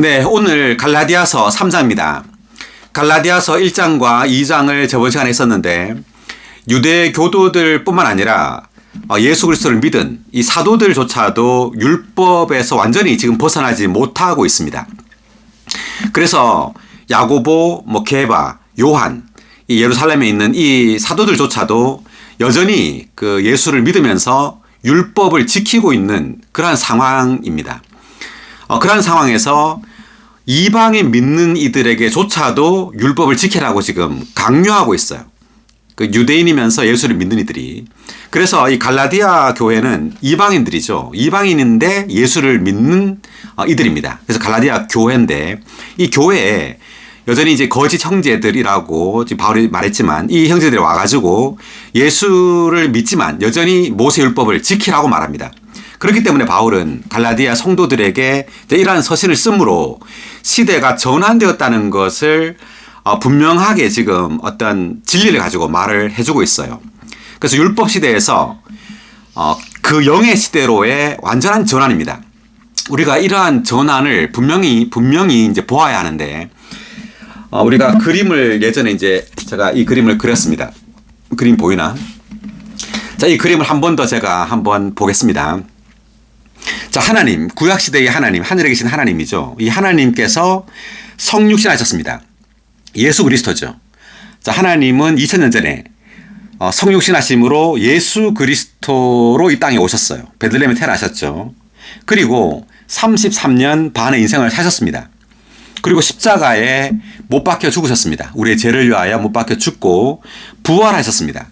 네, 오늘 갈라디아서 3장입니다. 갈라디아서 1장과 2장을 저번 시간에 했었는데 유대 교도들 뿐만 아니라 예수 그리스도를 믿은 이 사도들조차도 율법에서 완전히 지금 벗어나지 못하고 있습니다. 그래서 야고보, 게바, 요한, 이 예루살렘에 있는 이 사도들조차도 여전히 그 예수를 믿으면서 율법을 지키고 있는 그러한 상황입니다. 그러한 상황에서 이방인 믿는 이들에게조차도 율법을 지키라고 지금 강요하고 있어요. 그 유대인이면서 예수를 믿는 이들이. 그래서 이 갈라디아 교회는 이방인들이죠. 이방인인데 예수를 믿는 이들입니다. 그래서 갈라디아 교회인데 이 교회에 여전히 이제 거짓 형제들이라고 지금 바울이 말했지만 이 형제들이 와가지고 예수를 믿지만 여전히 모세율법을 지키라고 말합니다. 그렇기 때문에 바울은 갈라디아 성도들에게 이러한 서신을 쓰므로 시대가 전환되었다는 것을 분명하게 지금 어떤 진리를 가지고 말을 해주고 있어요. 그래서 율법 시대에서 그 영의 시대로의 완전한 전환입니다. 우리가 이러한 전환을 분명히 이제 보아야 하는데 우리가 그림을 예전에 이제 제가 이 그림을 그렸습니다. 그림 보이나? 자, 이 그림을 한 번 더 제가 한번 보겠습니다. 자, 하나님, 구약시대의 하나님, 하늘에 계신 하나님이죠. 이 하나님께서 성육신 하셨습니다. 예수 그리스도죠. 자, 하나님은 2000년 전에 성육신 하심으로 예수 그리스도로 이 땅에 오셨어요. 베들레헴에 태어나셨죠. 그리고 33년 반의 인생을 사셨습니다. 그리고 십자가에 못 박혀 죽으셨습니다. 우리의 죄를 위하여 못 박혀 죽고 부활하셨습니다.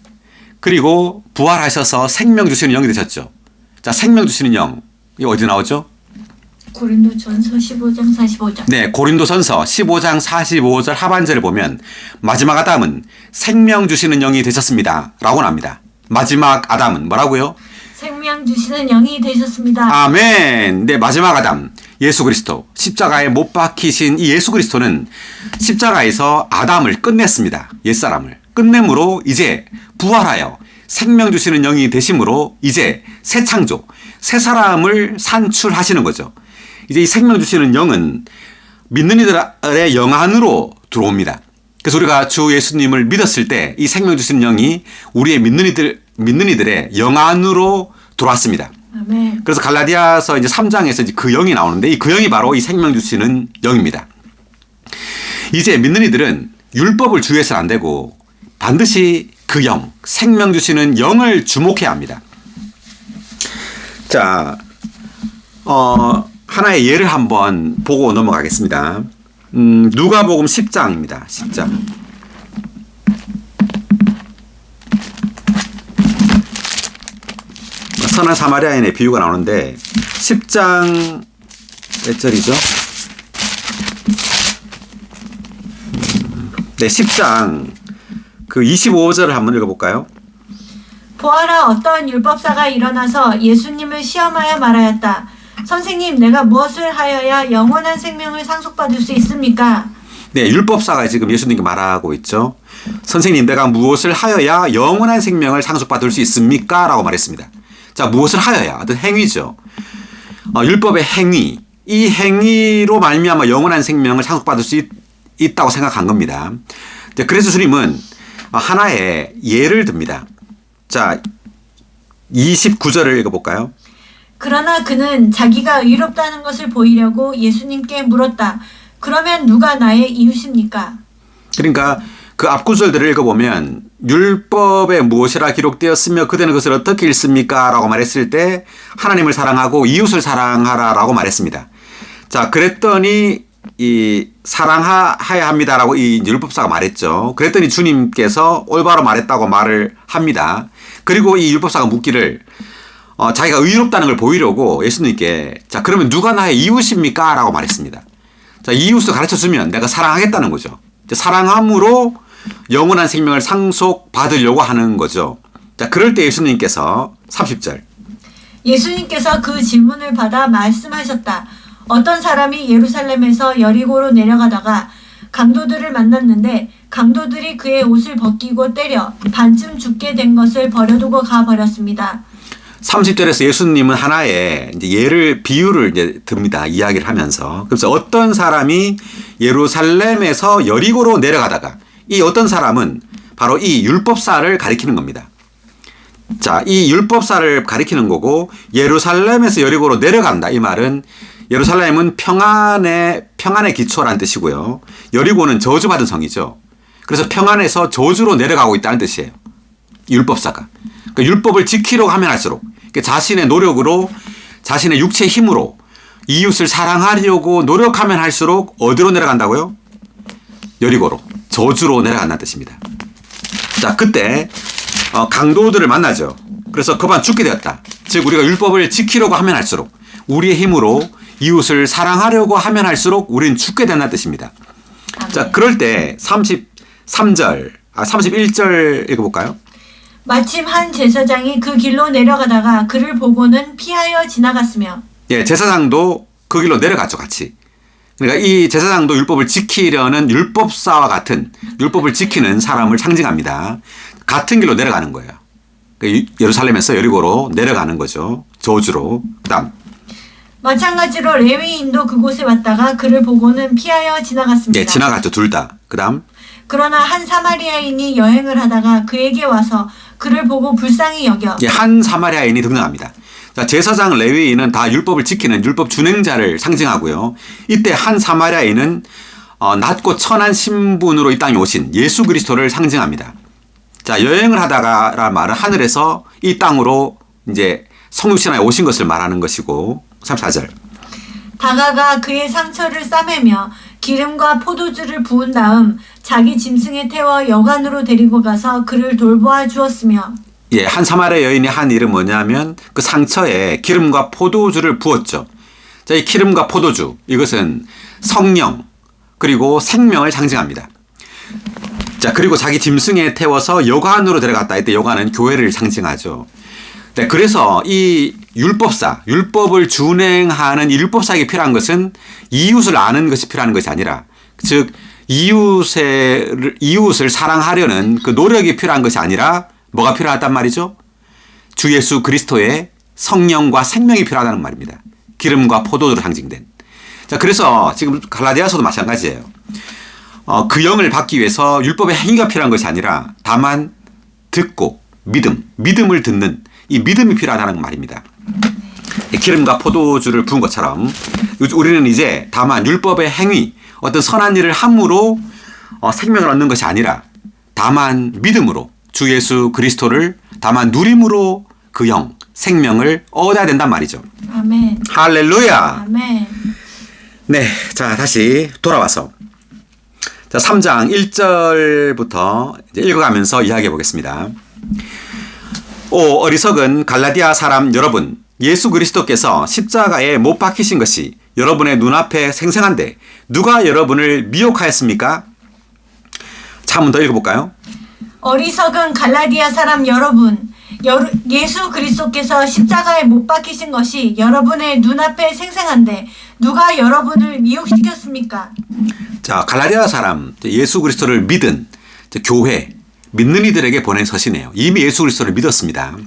그리고 부활하셔서 생명 주시는 영이 되셨죠. 자, 생명 주시는 영. 이거 어디 나오죠? 고린도전서 15장 45절. 네, 고린도전서 15장 45절 하반절을 보면 마지막 아담은 생명 주시는 영이 되셨습니다. 라고 나옵니다. 마지막 아담은 뭐라고요? 생명 주시는 영이 되셨습니다. 아멘. 네, 마지막 아담 예수 그리스도, 십자가에 못 박히신 이 예수 그리스도는 십자가에서 아담을 끝냈습니다. 옛사람을 끝내므로 이제 부활하여 생명 주시는 영이 되심으로 이제 새 창조, 새 사람을 산출하시는 거죠. 이제 이 생명 주시는 영은 믿는 이들의 영 안으로 들어옵니다. 그래서 우리가 주 예수님을 믿었을 때 이 생명 주시는 영이 우리의 믿는 이들의 영 안으로 들어왔습니다. 아멘. 그래서 갈라디아서 이제 3장에서 이제 그 영이 나오는데 이 그 영이 바로 이 생명 주시는 영입니다. 이제 믿는 이들은 율법을 주의해서는 안 되고 반드시 그 영, 생명 주시는 영을 주목해야 합니다. 자, 하나의 예를 한번 보고 넘어가겠습니다. 누가복음 10장입니다. 10장. 선한 사마리아인의 비유가 나오는데 10장 몇 절이죠? 네, 10장 그 25절을 한번 읽어볼까요? 보아라, 어떤 율법사가 일어나서 예수님을 시험하여 말하였다. 선생님, 내가 무엇을 하여야 영원한 생명을 상속받을 수 있습니까? 네, 율법사가 지금 예수님께 말하고 있죠. 선생님, 내가 무엇을 하여야 영원한 생명을 상속받을 수 있습니까? 라고 말했습니다. 자, 무엇을 하여야? 어떤 행위죠. 율법의 행위. 이 행위로 말미암아 영원한 생명을 상속받을 수 있다고 생각한 겁니다. 그래서 주님은 하나의 예를 듭니다. 자, 29절을 읽어볼까요? 그러나 그는 자기가 의롭다는 것을 보이려고 예수님께 물었다. 그러면 누가 나의 이웃입니까? 그러니까 그 앞구절들을 읽어보면 율법에 무엇이라 기록되었으며 그대는 그것을 어떻게 읽습니까? 라고 말했을 때 하나님을 사랑하고 이웃을 사랑하라 라고 말했습니다. 자, 그랬더니 이 사랑하여야 합니다라고 이 율법사가 말했죠. 그랬더니 주님께서 올바로 말했다고 말을 합니다. 그리고 이 율법사가 묻기를 자기가 의롭다는 걸 보이려고 예수님께 자, 그러면 누가 나의 이웃입니까? 라고 말했습니다. 자, 이웃을 가르쳐주면 내가 사랑하겠다는 거죠. 사랑함으로 영원한 생명을 상속받으려고 하는 거죠. 자, 그럴 때 예수님께서 30절. 예수님께서 그 질문을 받아 말씀하셨다. 어떤 사람이 예루살렘에서 여리고로 내려가다가 강도들을 만났는데 강도들이 그의 옷을 벗기고 때려 반쯤 죽게 된 것을 버려두고 가버렸습니다. 30절에서 예수님은 하나의 이제 비유를 이제 듭니다. 이야기를 하면서. 그래서 어떤 사람이 예루살렘에서 여리고로 내려가다가 이 어떤 사람은 바로 이 율법사를 가리키는 겁니다. 자, 이 율법사를 가리키는 거고 예루살렘에서 여리고로 내려간다. 이 말은 예루살렘은 평안의 기초라는 뜻이고요. 여리고는 저주받은 성이죠. 그래서 평안에서 저주로 내려가고 있다는 뜻이에요. 율법사가. 그러니까 율법을 지키려고 하면 할수록 그러니까 자신의 노력으로 자신의 육체의 힘으로 이웃을 사랑하려고 노력하면 할수록 어디로 내려간다고요? 여리고로 저주로 내려간다는 뜻입니다. 자, 그때 강도들을 만나죠. 그래서 그만 죽게 되었다. 즉 우리가 율법을 지키려고 하면 할수록 우리의 힘으로 이웃을 사랑하려고 하면 할수록 우리는 죽게 된다는 뜻입니다. 자, 그럴 때 31절 읽어볼까요? 마침 한 제사장이 그 길로 내려가다가 그를 보고는 피하여 지나갔으며. 예, 제사장도 그 길로 내려갔죠, 같이. 그러니까 이 제사장도 율법을 지키려는 율법사와 같은 율법을 지키는 사람을 상징합니다. 같은 길로 내려가는 거예요. 그러니까 예루살렘에서 여리고로 내려가는 거죠. 저주로. 그다음. 마찬가지로 레위인도 그곳에 왔다가 그를 보고는 피하여 지나갔습니다. 예, 지나갔죠, 둘 다. 그다음. 그러나 한 사마리아인이 여행을 하다가 그에게 와서 그를 보고 불쌍히 여겨. 예, 한 사마리아인이 등장합니다. 자, 제사장 레위인은 다 율법을 지키는 율법 준행자를 상징하고요. 이때 한 사마리아인은 낮고 천한 신분으로 이 땅에 오신 예수 그리스도를 상징합니다. 자, 여행을 하다가라는 말은 하늘에서 이 땅으로 이제 성육신하에 오신 것을 말하는 것이고 34절. 다가가 그의 상처를 싸매며 기름과 포도주를 부은 다음 자기 짐승에 태워 여관으로 데리고 가서 그를 돌보아 주었으며. 예, 한 사마리아 여인이 한 일은 뭐냐면 그 상처에 기름과 포도주를 부었죠. 자, 이 기름과 포도주 이것은 성령 그리고 생명을 상징합니다. 자, 그리고 자기 짐승에 태워서 여관으로 데려갔다. 이때 여관은 교회를 상징하죠. 네, 그래서 이 율법을 준행하는 이 율법사에게 필요한 것은 이웃을 아는 것이 필요한 것이 아니라, 즉 이웃을 사랑하려는 그 노력이 필요한 것이 아니라 뭐가 필요하단 말이죠? 주 예수 그리스도의 성령과 생명이 필요하다는 말입니다. 기름과 포도주로 상징된. 자, 그래서 지금 갈라디아서도 마찬가지예요. 그 영을 받기 위해서 율법의 행위가 필요한 것이 아니라 다만 듣고 믿음을 듣는 이 믿음이 필요하다는 말입니다. 기름과 포도주를 부은 것처럼 우리는 이제 다만 율법의 행위, 어떤 선한 일을 함으로 생명을 얻는 것이 아니라 다만 믿음으로 주 예수 그리스도를 다만 누림으로 그 영, 생명을 얻어야 된단 말이죠. 아멘. 할렐루야. 아멘. 네, 자 다시 돌아와서 자 3장 1절부터 이제 읽어가면서 이야기해 보겠습니다. 오 어리석은 갈라디아 사람 여러분, 예수 그리스도께서 십자가에 못 박히신 것이 여러분의 눈앞에 생생한데 누가 여러분을 미혹하였습니까? 자, 한 번 더 읽어볼까요? 어리석은 갈라디아 사람 여러분, 예수 그리스도께서 십자가에 못 박히신 것이 여러분의 눈앞에 생생한데 누가 여러분을 미혹시켰습니까? 자, 갈라디아 사람, 예수 그리스도를 믿은 교회, 믿는 이들에게 보낸 서신이에요. 이미 예수 그리스도를 믿었습니다.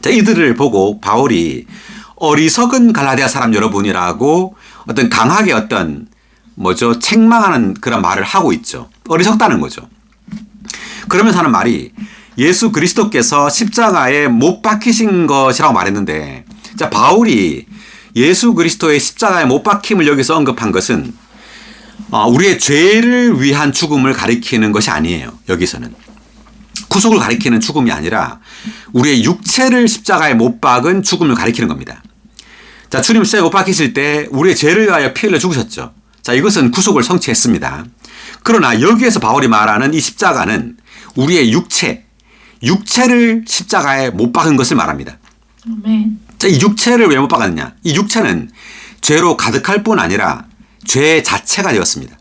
자, 이들을 보고 바울이 어리석은 갈라디아 사람 여러분이라고 어떤 강하게 책망하는 그런 말을 하고 있죠. 어리석다는 거죠. 그러면서 하는 말이 예수 그리스도께서 십자가에 못 박히신 것이라고 말했는데, 자, 바울이 예수 그리스도의 십자가에 못 박힘을 여기서 언급한 것은 우리의 죄를 위한 죽음을 가리키는 것이 아니에요. 여기서는 구속을 가리키는 죽음이 아니라 우리의 육체를 십자가에 못 박은 죽음을 가리키는 겁니다. 자, 주님 십자가에 못 박히실 때 우리의 죄를 위하여 피 흘려 죽으셨죠. 자, 이것은 구속을 성취했습니다. 그러나 여기에서 바울이 말하는 이 십자가는 우리의 육체를 십자가에 못 박은 것을 말합니다. 아멘. 자, 이 육체를 왜 못 박았느냐? 이 육체는 죄로 가득할 뿐 아니라 죄 자체가 되었습니다.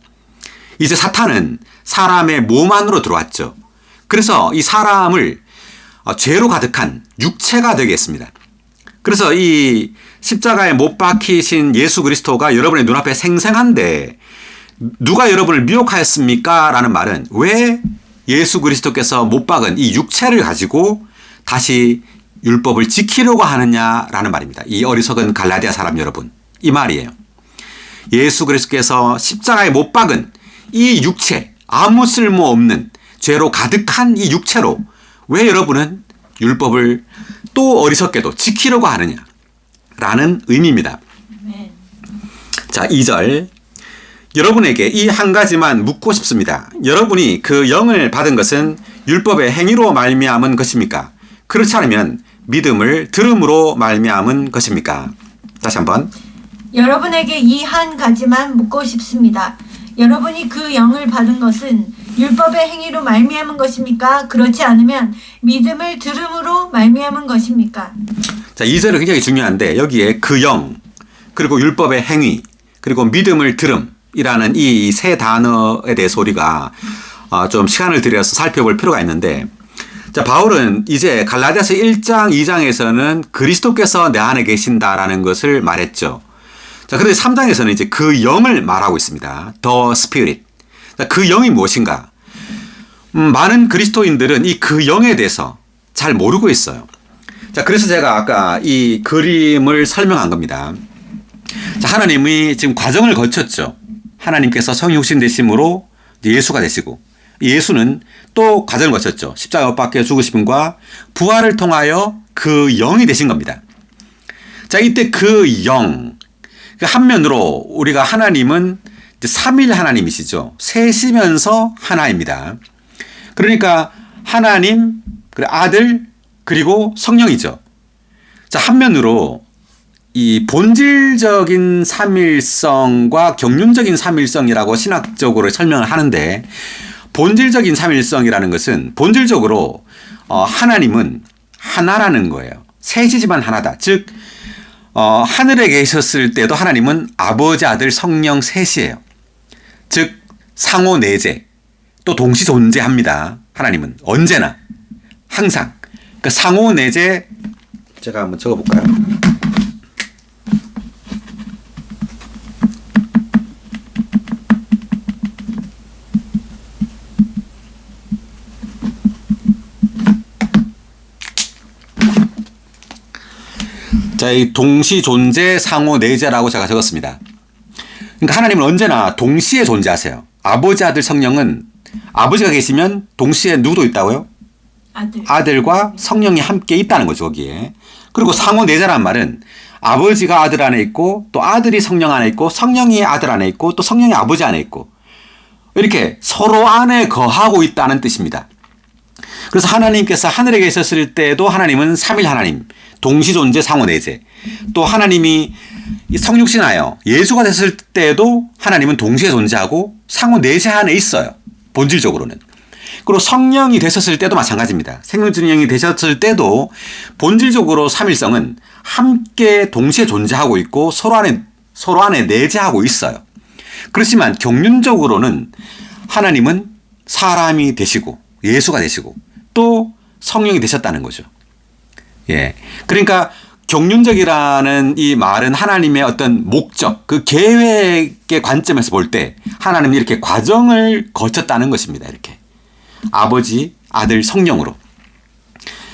이제 사탄은 사람의 몸 안으로 들어왔죠. 그래서 이 사람을 죄로 가득한 육체가 되게 했습니다. 그래서 이 십자가에 못 박히신 예수 그리스도가 여러분의 눈앞에 생생한데 누가 여러분을 미혹하였습니까? 라는 말은 왜 예수 그리스도께서 못 박은 이 육체를 가지고 다시 율법을 지키려고 하느냐라는 말입니다. 이 어리석은 갈라디아 사람 여러분, 이 말이에요. 예수 그리스도께서 십자가에 못 박은 이 육체, 아무 쓸모없는 죄로 가득한 이 육체로 왜 여러분은 율법을 또 어리석게도 지키려고 하느냐라는 의미입니다. 아멘. 자, 2절. 여러분에게 이 한 가지만 묻고 싶습니다. 여러분이 그 영을 받은 것은 율법의 행위로 말미암은 것입니까? 그렇지 않으면 믿음을 들음으로 말미암은 것입니까? 다시 한번. 여러분에게 이 한 가지만 묻고 싶습니다. 여러분이 그 영을 받은 것은 율법의 행위로 말미암은 것입니까? 그렇지 않으면 믿음을 들음으로 말미암은 것입니까? 자, 2절은 굉장히 중요한데 여기에 그 영, 그리고 율법의 행위, 그리고 믿음을 들음이라는 이 세 단어에 대해서 우리가 좀 시간을 들여서 살펴볼 필요가 있는데, 자, 바울은 이제 갈라디아서 1장, 2장에서는 그리스도께서 내 안에 계신다라는 것을 말했죠. 자, 그런데 3장에서는 이제 그 영을 말하고 있습니다. The Spirit. 자, 그 영이 무엇인가? 많은 그리스도인들은 이 그 영에 대해서 잘 모르고 있어요. 자, 그래서 제가 아까 이 그림을 설명한 겁니다. 자, 하나님이 지금 과정을 거쳤죠. 하나님께서 성육신 되심으로 예수가 되시고, 예수는 또 과정을 거쳤죠. 십자가 못 박혀 죽으심과 부활을 통하여 그 영이 되신 겁니다. 자, 이때 그 영, 한면으로 우리가 하나님은 삼일 하나님이시죠. 셋이면서 하나입니다. 그러니까 하나님, 그리고 아들, 그리고 성령이죠. 자, 한면으로 이 본질적인 삼일성과 경륜적인 삼일성이라고 신학적으로 설명을 하는데, 본질적인 삼일성이라는 것은 본질적으로 하나님은 하나라는 거예요. 셋이지만 하나다. 즉 하늘에 계셨을 때도 하나님은 아버지, 아들, 성령 셋이에요. 즉 상호 내재, 또 동시 존재합니다. 하나님은 언제나 항상. 그 상호 내재, 제가 한번 적어볼까요? 자, 이 동시 존재, 상호 내재라고 제가 적었습니다. 그러니까 하나님은 언제나 동시에 존재하세요. 아버지, 아들, 성령은 아버지가 계시면 동시에 누구도 있다고요? 아들과 성령이 함께 있다는 거죠, 거기에. 그리고 상호 내재란 말은 아버지가 아들 안에 있고, 또 아들이 성령 안에 있고, 성령이 아들 안에 있고, 또 성령이 아버지 안에 있고, 이렇게 서로 안에 거하고 있다는 뜻입니다. 그래서 하나님께서 하늘에 계셨을 때도 하나님은 삼일 하나님, 동시존재, 상호내재. 또 하나님이 성육신하여 예수가 됐을 때도 하나님은 동시에 존재하고 상호내재 안에 있어요. 본질적으로는. 그리고 성령이 되셨을 때도 마찬가지입니다. 생명주님이 되셨을 때도 본질적으로 삼일성은 함께 동시에 존재하고 있고 서로 안에 내재하고 있어요. 그렇지만 경륜적으로는 하나님은 사람이 되시고 예수가 되시고 또 성령이 되셨다는 거죠. 예. 그러니까 경륜적이라는 이 말은 하나님의 어떤 목적, 그 계획의 관점에서 볼 때 하나님은 이렇게 과정을 거쳤다는 것입니다. 이렇게. 아버지, 아들, 성령으로.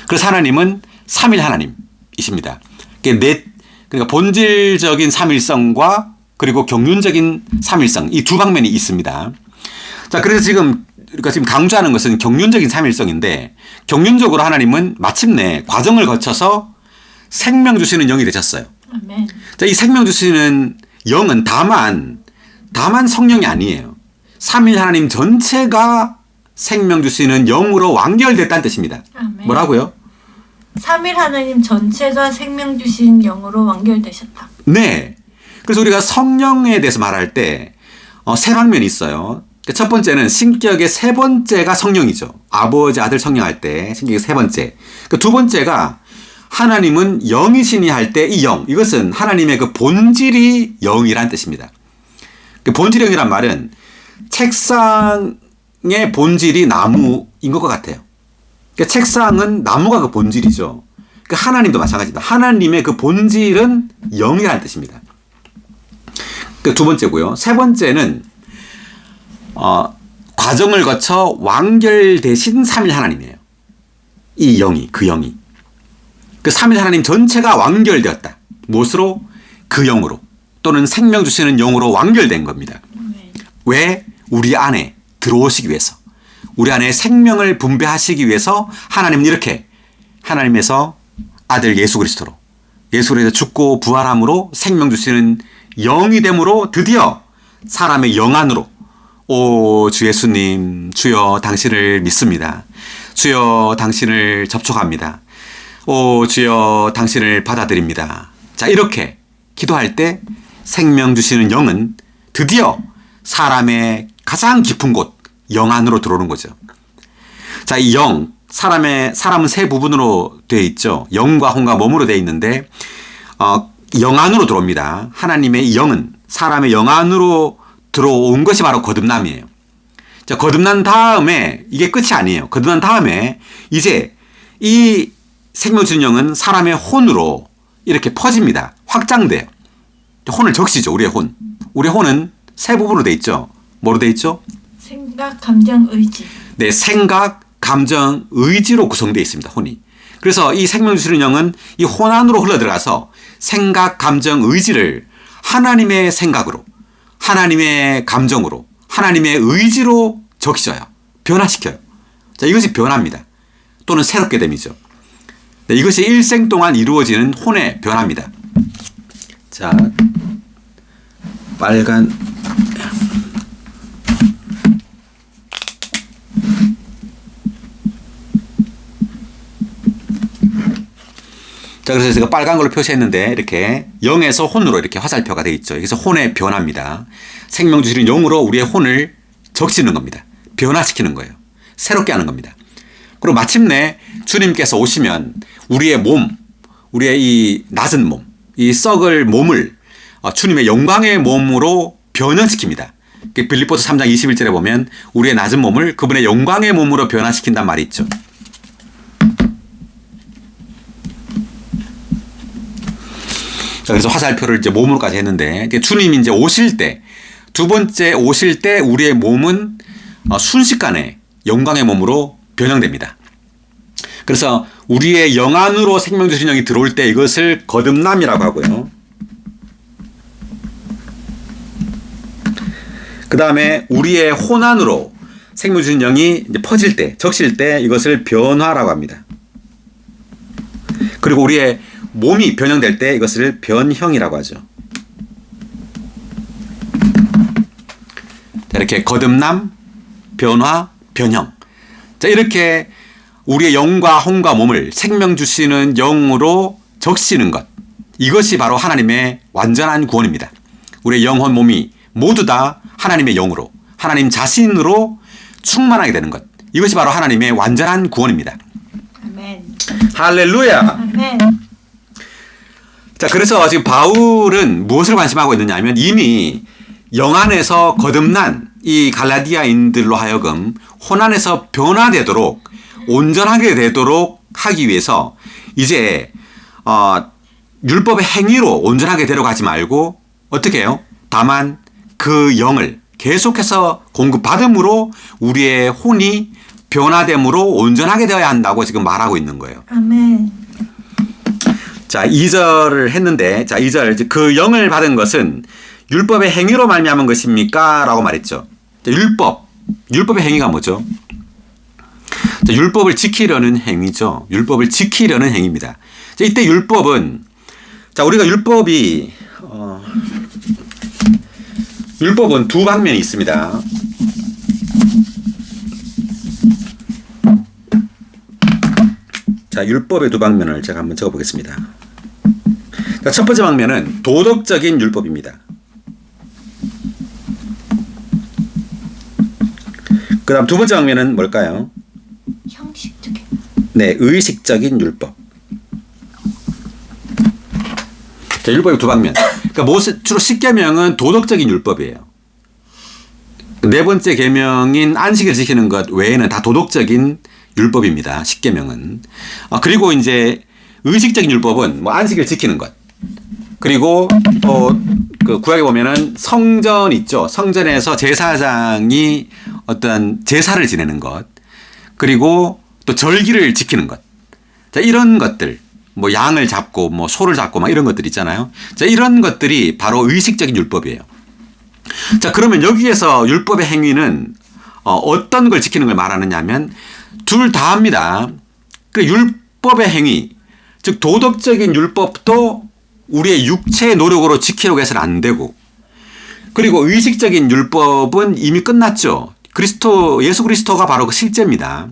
그래서 하나님은 삼일 하나님이십니다. 그러니까 본질적인 삼일성과 그리고 경륜적인 삼일성, 이 두 방면이 있습니다. 자, 그래서 지금 우리가 지금 강조하는 것은 경륜적인 삼일성인데, 경륜적으로 하나님은 마침내 과정을 거쳐서 생명 주시는 영이 되셨어요. 아멘. 자, 이 생명 주시는 영은 다만 성령이 아니에요. 삼일 하나님 전체가 생명 주시는 영으로 완결됐다는 뜻입니다. 아멘. 뭐라고요? 삼일 하나님 전체가 생명 주신 영으로 완결되셨다. 네. 그래서 우리가 성령에 대해서 말할 때 세 방면이 있어요. 첫 번째는 신격의 세 번째가 성령이죠. 아버지, 아들, 성령 할 때 신격의 세 번째. 두 번째가 하나님은 영이시니 할 때 이 영. 이것은 하나님의 그 본질이 영이란 뜻입니다. 본질 영이란 말은 책상의 본질이 나무인 것 같아요. 책상은 나무가 그 본질이죠. 하나님도 마찬가지입니다. 하나님의 그 본질은 영이라는 뜻입니다. 두 번째고요. 세 번째는 과정을 거쳐 완결되신 삼일 하나님이에요. 이 영이, 그 영이. 그 삼위 하나님 전체가 완결되었다. 무엇으로? 그 영으로 또는 생명 주시는 영으로 완결된 겁니다. 왜? 우리 안에 들어오시기 위해서, 우리 안에 생명을 분배하시기 위해서 하나님은 이렇게 하나님에서 아들 예수 그리스도로, 예수 그리스도 죽고 부활함으로 생명 주시는 영이 됨으로 드디어 사람의 영 안으로, 오 주 예수님, 주여 당신을 믿습니다. 주여 당신을 접촉합니다. 오 주여 당신을 받아들입니다. 자, 이렇게 기도할 때 생명 주시는 영은 드디어 사람의 가장 깊은 곳 영 안으로 들어오는 거죠. 자, 이 영, 사람은 세 부분으로 되어 있죠. 영과 혼과 몸으로 되어 있는데 영 안으로 들어옵니다. 하나님의 영은 사람의 영 안으로 들어온 것이 바로 거듭남이에요. 자, 거듭난 다음에 이게 끝이 아니에요. 거듭난 다음에 이제 이 생명 주는 영은 사람의 혼으로 이렇게 퍼집니다. 확장돼요. 혼을 적시죠. 우리의 혼. 우리의 혼은 세 부분으로 되어 있죠. 뭐로 되어 있죠? 생각, 감정, 의지. 네, 생각, 감정, 의지로 구성되어 있습니다. 혼이. 그래서 이 생명 주시는 영은 이 혼 안으로 흘러들어가서 생각, 감정, 의지를 하나님의 생각으로, 하나님의 감정으로, 하나님의 의지로 적셔요. 변화시켜요. 자, 이것이 변화입니다. 또는 새롭게 됨이죠. 네, 이것이 일생 동안 이루어지는 혼의 변화입니다. 자, 빨간 자, 그래서 제가 빨간 걸로 표시했는데 이렇게 영에서 혼으로 이렇게 화살표가 되어 있죠. 여기서 혼의 변화입니다. 생명 주시는 영으로 우리의 혼을 적시는 겁니다. 변화시키는 거예요. 새롭게 하는 겁니다. 그리고 마침내 주님께서 오시면 우리의 몸, 우리의 이 낮은 몸, 이 썩을 몸을 주님의 영광의 몸으로 변형시킵니다. 빌립보서 3장 21절에 보면 우리의 낮은 몸을 그분의 영광의 몸으로 변화시킨단 말이 있죠. 그래서 화살표를 이제 몸으로까지 했는데, 주님이 이제 오실 때, 두 번째 오실 때 우리의 몸은 순식간에 영광의 몸으로 변형됩니다. 그래서 우리의 영 안으로 생명 주신 영이 들어올 때 이것을 거듭남이라고 하고요. 그 다음에 우리의 혼 안으로 생명 주신 영이 이제 퍼질 때, 적실 때 이것을 변화라고 합니다. 그리고 우리의 몸이 변형될 때 이것을 변형이라고 하죠. 자, 이렇게 거듭남, 변화, 변형. 자, 이렇게 우리의 영과 혼과 몸을 생명 주시는 영으로 적시는 것. 이것이 바로 하나님의 완전한 구원입니다. 우리의 영혼, 몸이 모두 다 하나님의 영으로, 하나님 자신으로 충만하게 되는 것. 이것이 바로 하나님의 완전한 구원입니다. 아멘. 할렐루야. 아멘. 자, 그래서 지금 바울은 무엇을 관심하고 있느냐 하면 이미 영 안에서 거듭난 이 갈라디아인들로 하여금 혼 안에서 변화되도록 온전하게 되도록 하기 위해서 이제 율법의 행위로 온전하게 데려가지 말고 어떻게 해요? 다만 그 영을 계속해서 공급받음으로 우리의 혼이 변화됨으로 온전하게 되어야 한다고 지금 말하고 있는 거예요. 아멘. 자, 2절을 했는데, 자, 2절, 그 영을 받은 것은 율법의 행위로 말미암은 것입니까? 라고 말했죠. 자, 율법의 행위가 뭐죠? 자, 율법을 지키려는 행위죠. 율법을 지키려는 행위입니다. 자, 이때 율법은, 자, 우리가 율법이 두 방면이 있습니다. 자, 율법의 두 방면을 제가 한번 적어 보겠습니다. 자, 첫 번째 방면은 도덕적인 율법입니다. 그 다음 두 번째 방면은 뭘까요? 형식적인. 네, 의식적인 율법. 자, 율법의 두 방면. 그러니까 주로 10계명은 도덕적인 율법이에요. 네 번째 계명인 안식을 지키는 것 외에는 다 도덕적인 율법입니다. 10계명은. 그리고 이제 의식적인 율법은 뭐 안식을 지키는 것. 그리고 또 그 구약에 보면은 성전 있죠. 성전에서 제사장이 어떤 제사를 지내는 것. 그리고 또 절기를 지키는 것. 자, 이런 것들. 뭐 양을 잡고 뭐 소를 잡고 막 이런 것들 있잖아요. 자, 이런 것들이 바로 의식적인 율법이에요. 자, 그러면 여기에서 율법의 행위는 어떤 걸 지키는 걸 말하느냐 하면 둘 다 합니다. 그 율법의 행위, 즉 도덕적인 율법도 우리의 육체의 노력으로 지키려고 해서는 안 되고, 그리고 의식적인 율법은 이미 끝났죠. 예수 그리스도가 바로 그 실제입니다.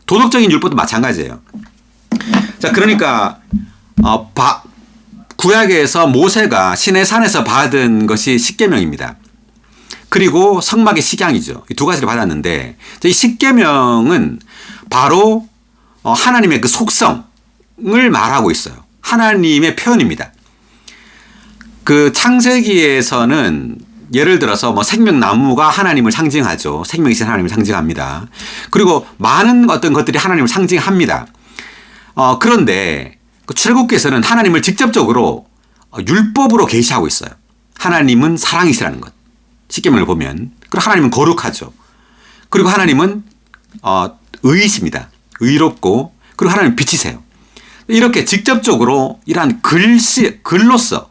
도덕적인 율법도 마찬가지예요. 자, 그러니까 구약에서 모세가 시내산에서 받은 것이 십계명입니다. 그리고 성막의 식양이죠. 이 두 가지를 받았는데, 이 십계명은 바로 하나님의 그 속성을 말하고 있어요. 하나님의 표현입니다. 그 창세기에서는 예를 들어서 뭐 생명나무가 하나님을 상징하죠. 생명이신 하나님을 상징합니다. 그리고 많은 어떤 것들이 하나님을 상징합니다. 그런데 그 출애굽기에서는 하나님을 직접적으로 율법으로 계시하고 있어요. 하나님은 사랑이시라는 것. 십계명을 보면. 그리고 하나님은 거룩하죠. 그리고 하나님은 의이십니다. 의롭고, 그리고 하나님은 빛이세요. 이렇게 직접적으로 이러한 글로서,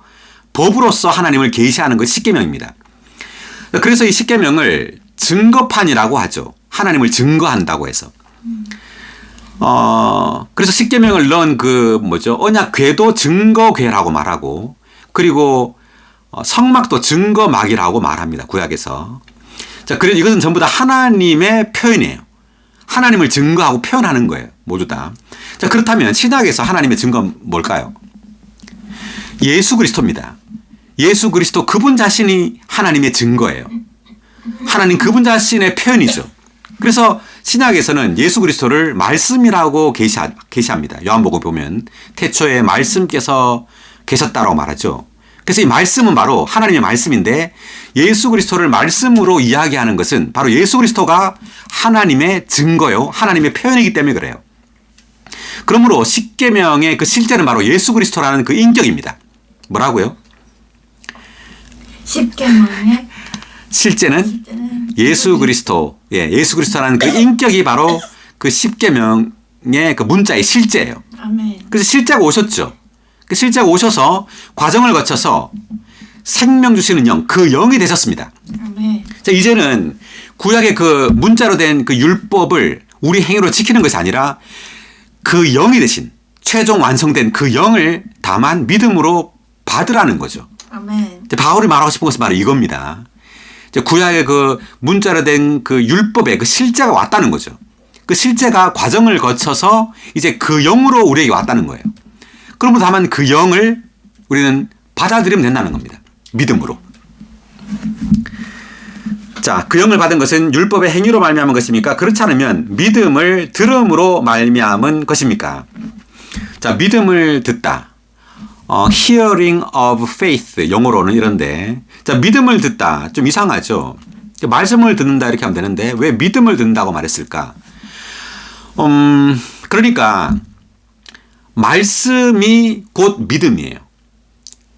법으로서 하나님을 계시하는 것이 십계명입니다. 그래서 이 십계명을 증거판이라고 하죠. 하나님을 증거한다고 해서. 그래서 십계명을 넣은 언약궤도 증거궤라고 말하고, 그리고 성막도 증거막이라고 말합니다. 구약에서. 자, 그래서 이것은 전부 다 하나님의 표현이에요. 하나님을 증거하고 표현하는 거예요. 모두 다. 자, 그렇다면 신약에서 하나님의 증거는 뭘까요? 예수 그리스도입니다. 예수 그리스도 그분 자신이 하나님의 증거예요. 하나님 그분 자신의 표현이죠. 그래서 신약에서는 예수 그리스도를 말씀이라고 계시합니다. 요한복음 보면 태초에 말씀께서 계셨다라고 말하죠. 그래서 이 말씀은 바로 하나님의 말씀인데, 예수 그리스도를 말씀으로 이야기하는 것은 바로 예수 그리스도가 하나님의 증거요, 하나님의 표현이기 때문에 그래요. 그러므로 십계명의 그 실제는 바로 예수 그리스도라는 그 인격입니다. 뭐라고요? 십계명의 실제는 예수 그리스도, 예수 그리스도라는 그 인격이 바로 그 십계명의 그 문자의 실제예요. 아멘. 그래서 실제가 오셨죠. 그 실제가 오셔서 과정을 거쳐서 생명 주시는 영, 그 영이 되셨습니다. 아멘. 자, 이제는 구약의 그 문자로 된 그 율법을 우리 행위로 지키는 것이 아니라 그 영이 되신 최종 완성된 그 영을 다만 믿음으로 받으라는 거죠. 아멘. 바울이 말하고 싶은 것은 바로 이겁니다. 구약의 그 문자로 된 그 율법의 그 실제가 왔다는 거죠. 그 실제가 과정을 거쳐서 이제 그 영으로 우리에게 왔다는 거예요. 그러면 다만 그 영을 우리는 받아들이면 된다는 겁니다. 믿음으로. 자, 그 영을 받은 것은 율법의 행위로 말미암은 것입니까? 그렇지 않으면 믿음을 들음으로 말미암은 것입니까? 자, 믿음을 듣다. hearing of faith, 영어로는 이런데, 자, 믿음을 듣다. 좀 이상하죠? 말씀을 듣는다 이렇게 하면 되는데 왜 믿음을 듣는다고 말했을까? 그러니까 말씀이 곧 믿음이에요.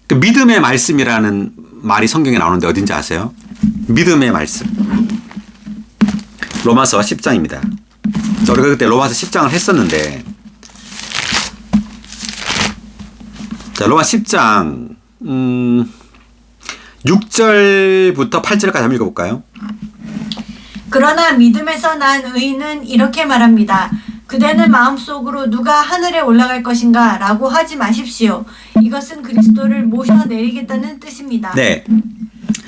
그 믿음의 말씀이라는 말이 성경에 나오는데 어딘지 아세요? 믿음의 말씀. 로마서 10장입니다. 우리가 그때 로마서 10장을 했었는데, 자, 로마 10장 6절부터 8절까지 한번 읽어볼까요? 그러나 믿음에서 난 의인은 이렇게 말합니다. 그대는 마음속으로 누가 하늘에 올라갈 것인가 라고 하지 마십시오. 이것은 그리스도를 모셔내리겠다는 뜻입니다. 네.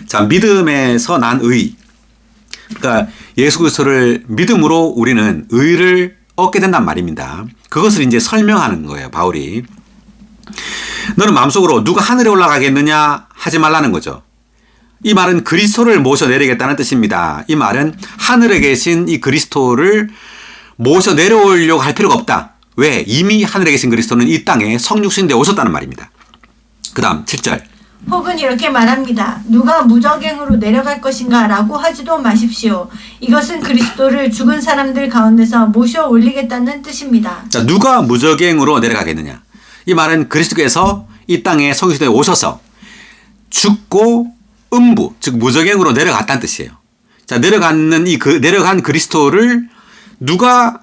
자, 믿음에서 난 의. 그러니까 예수 그리스도를 믿음으로 우리는 의를 얻게 된단 말입니다. 그것을 이제 설명하는 거예요, 바울이. 너는 마음속으로 누가 하늘에 올라가겠느냐 하지 말라는 거죠. 이 말은 그리스도를 모셔내리겠다는 뜻입니다. 이 말은 하늘에 계신 이 그리스도를 모셔 내려오려고 할 필요가 없다. 왜? 이미 하늘에 계신 그리스도는 이 땅에 성육신되어 오셨다는 말입니다. 그 다음 7절. 혹은 이렇게 말합니다. 누가 무적행으로 내려갈 것인가 라고 하지도 마십시오. 이것은 그리스도를 죽은 사람들 가운데서 모셔 올리겠다는 뜻입니다. 자, 누가 무적행으로 내려가겠느냐. 이 말은 그리스도께서 이 땅에 성육신되어 오셔서 죽고 음부, 즉 무적행으로 내려갔다는 뜻이에요. 자, 내려간 그리스도를 누가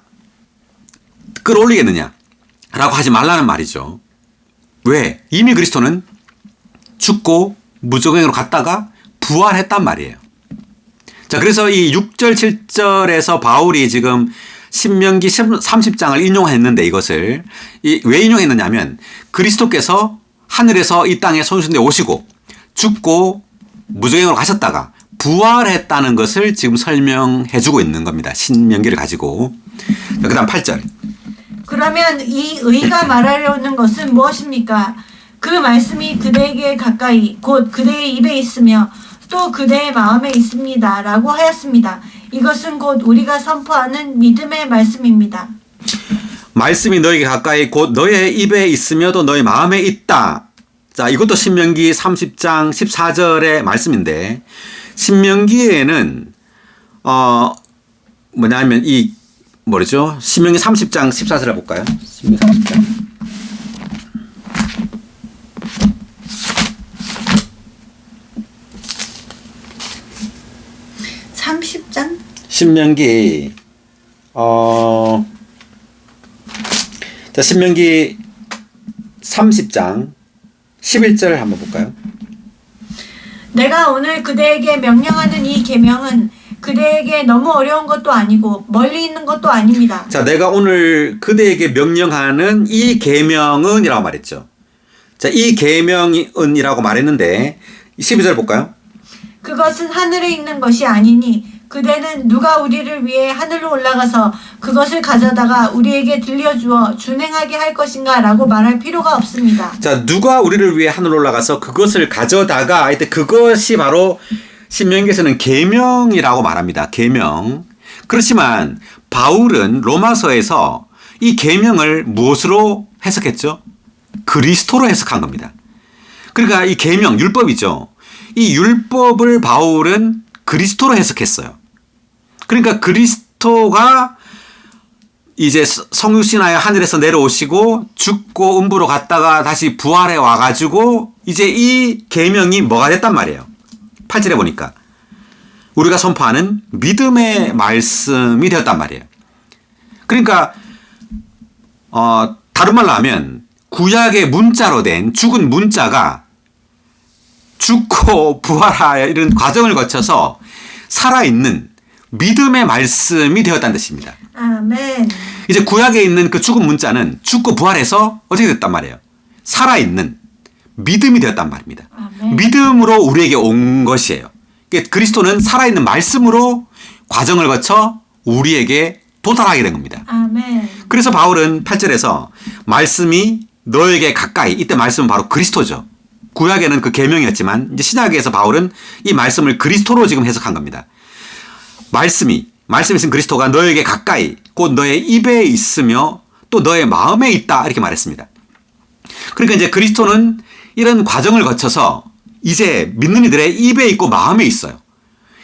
끌어올리겠느냐? 하지 말라는 말이죠. 왜? 이미 그리스도는 죽고 무저갱으로 갔다가 부활했단 말이에요. 자, 그래서 이 6절, 7절에서 바울이 지금 신명기 30장을 인용했는데 이것을 왜 인용했느냐면 그리스도께서 하늘에서 이 땅에 손수인데 오시고 죽고 무저갱으로 가셨다가 부활했다는 것을 지금 설명해 주고 있는 겁니다. 신명기를 가지고. 그 다음 8절. 그러면 이 의가 말하려는 것은 무엇입니까? 그 말씀이 그대에게 가까이 곧 그대의 입에 있으며 또 그대의 마음에 있습니다. 라고 하였습니다. 이것은 곧 우리가 선포하는 믿음의 말씀입니다. 말씀이 너에게 가까이 곧 너의 입에 있으며도 너의 마음에 있다. 자, 이것도 신명기 30장 14절의 말씀인데 신명기에는 뭐냐면 신명기 30장 14절을 볼까요? 신명기 30장. 신명기 신명기 30장 11절 한번 볼까요? 내가 오늘 그대에게 명령하는 이 계명은 그대에게 너무 어려운 것도 아니고 멀리 있는 것도 아닙니다. 자, 내가 오늘 그대에게 명령하는 이 계명은 이라고 말했죠. 자, 이 계명은이라고 말했는데 12절 볼까요? 그것은 하늘에 있는 것이 아니니 그대는 누가 우리를 위해 하늘로 올라가서 그것을 가져다가 우리에게 들려주어 준행하게 할 것인가 라고 말할 필요가 없습니다. 자, 누가 우리를 위해 하늘로 올라가서 그것을 가져다가 하여튼 그것이 바로 신명기에서는 계명이라고 말합니다. 계명. 그렇지만 바울은 로마서에서 이 계명을 무엇으로 해석했죠? 그리스도로 해석한 겁니다. 그러니까 이 계명, 율법이죠. 이 율법을 바울은 그리스도로 해석했어요. 그러니까 그리스도가 이제 성육신하여 하늘에서 내려오시고 죽고 음부로 갔다가 다시 부활해 와가지고 이제 이 계명이 뭐가 됐단 말이에요. 8절에 보니까 우리가 선포하는 믿음의 말씀이 되었단 말이에요. 그러니까 다른 말로 하면 구약의 문자로 된 죽은 문자가 죽고 부활하여 이런 과정을 거쳐서 살아있는 믿음의 말씀이 되었다는 뜻입니다. 아멘. 이제 구약에 있는 그 죽은 문자는 죽고 부활해서 어떻게 됐단 말이에요? 살아있는 믿음이 되었단 말입니다. 아멘. 믿음으로 우리에게 온 것이에요. 그러니까 그리스도는 살아있는 말씀으로 과정을 거쳐 우리에게 도달하게 된 겁니다. 아멘. 그래서 바울은 8절에서 말씀이 너에게 가까이, 이때 말씀은 바로 그리스도죠. 구약에는 그 계명이었지만 이제 신약에서 바울은 이 말씀을 그리스도로 지금 해석한 겁니다. 말씀이 있은 그리스도가 너에게 가까이 곧 너의 입에 있으며 또 너의 마음에 있다 이렇게 말했습니다. 그러니까 이제 그리스도는 이런 과정을 거쳐서 이제 믿는 이들의 입에 있고 마음에 있어요.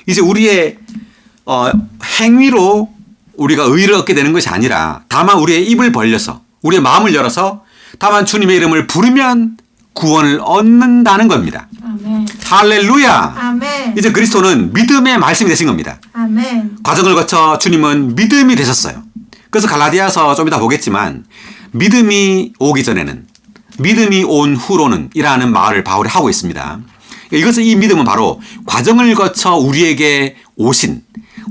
이제 우리의 행위로 우리가 의를 얻게 되는 것이 아니라 다만 우리의 입을 벌려서 우리의 마음을 열어서 다만 주님의 이름을 부르면 구원을 얻는다는 겁니다. 아멘. 할렐루야. 아멘. 이제 그리스도는 믿음의 말씀이 되신 겁니다. 아멘. 과정을 거쳐 주님은 믿음이 되셨어요. 그래서 갈라디아서 좀 이따 보겠지만 믿음이 오기 전에는 믿음이 온 후로는 이라는 말을 바울이 하고 있습니다. 이 믿음은 바로 과정을 거쳐 우리에게 오신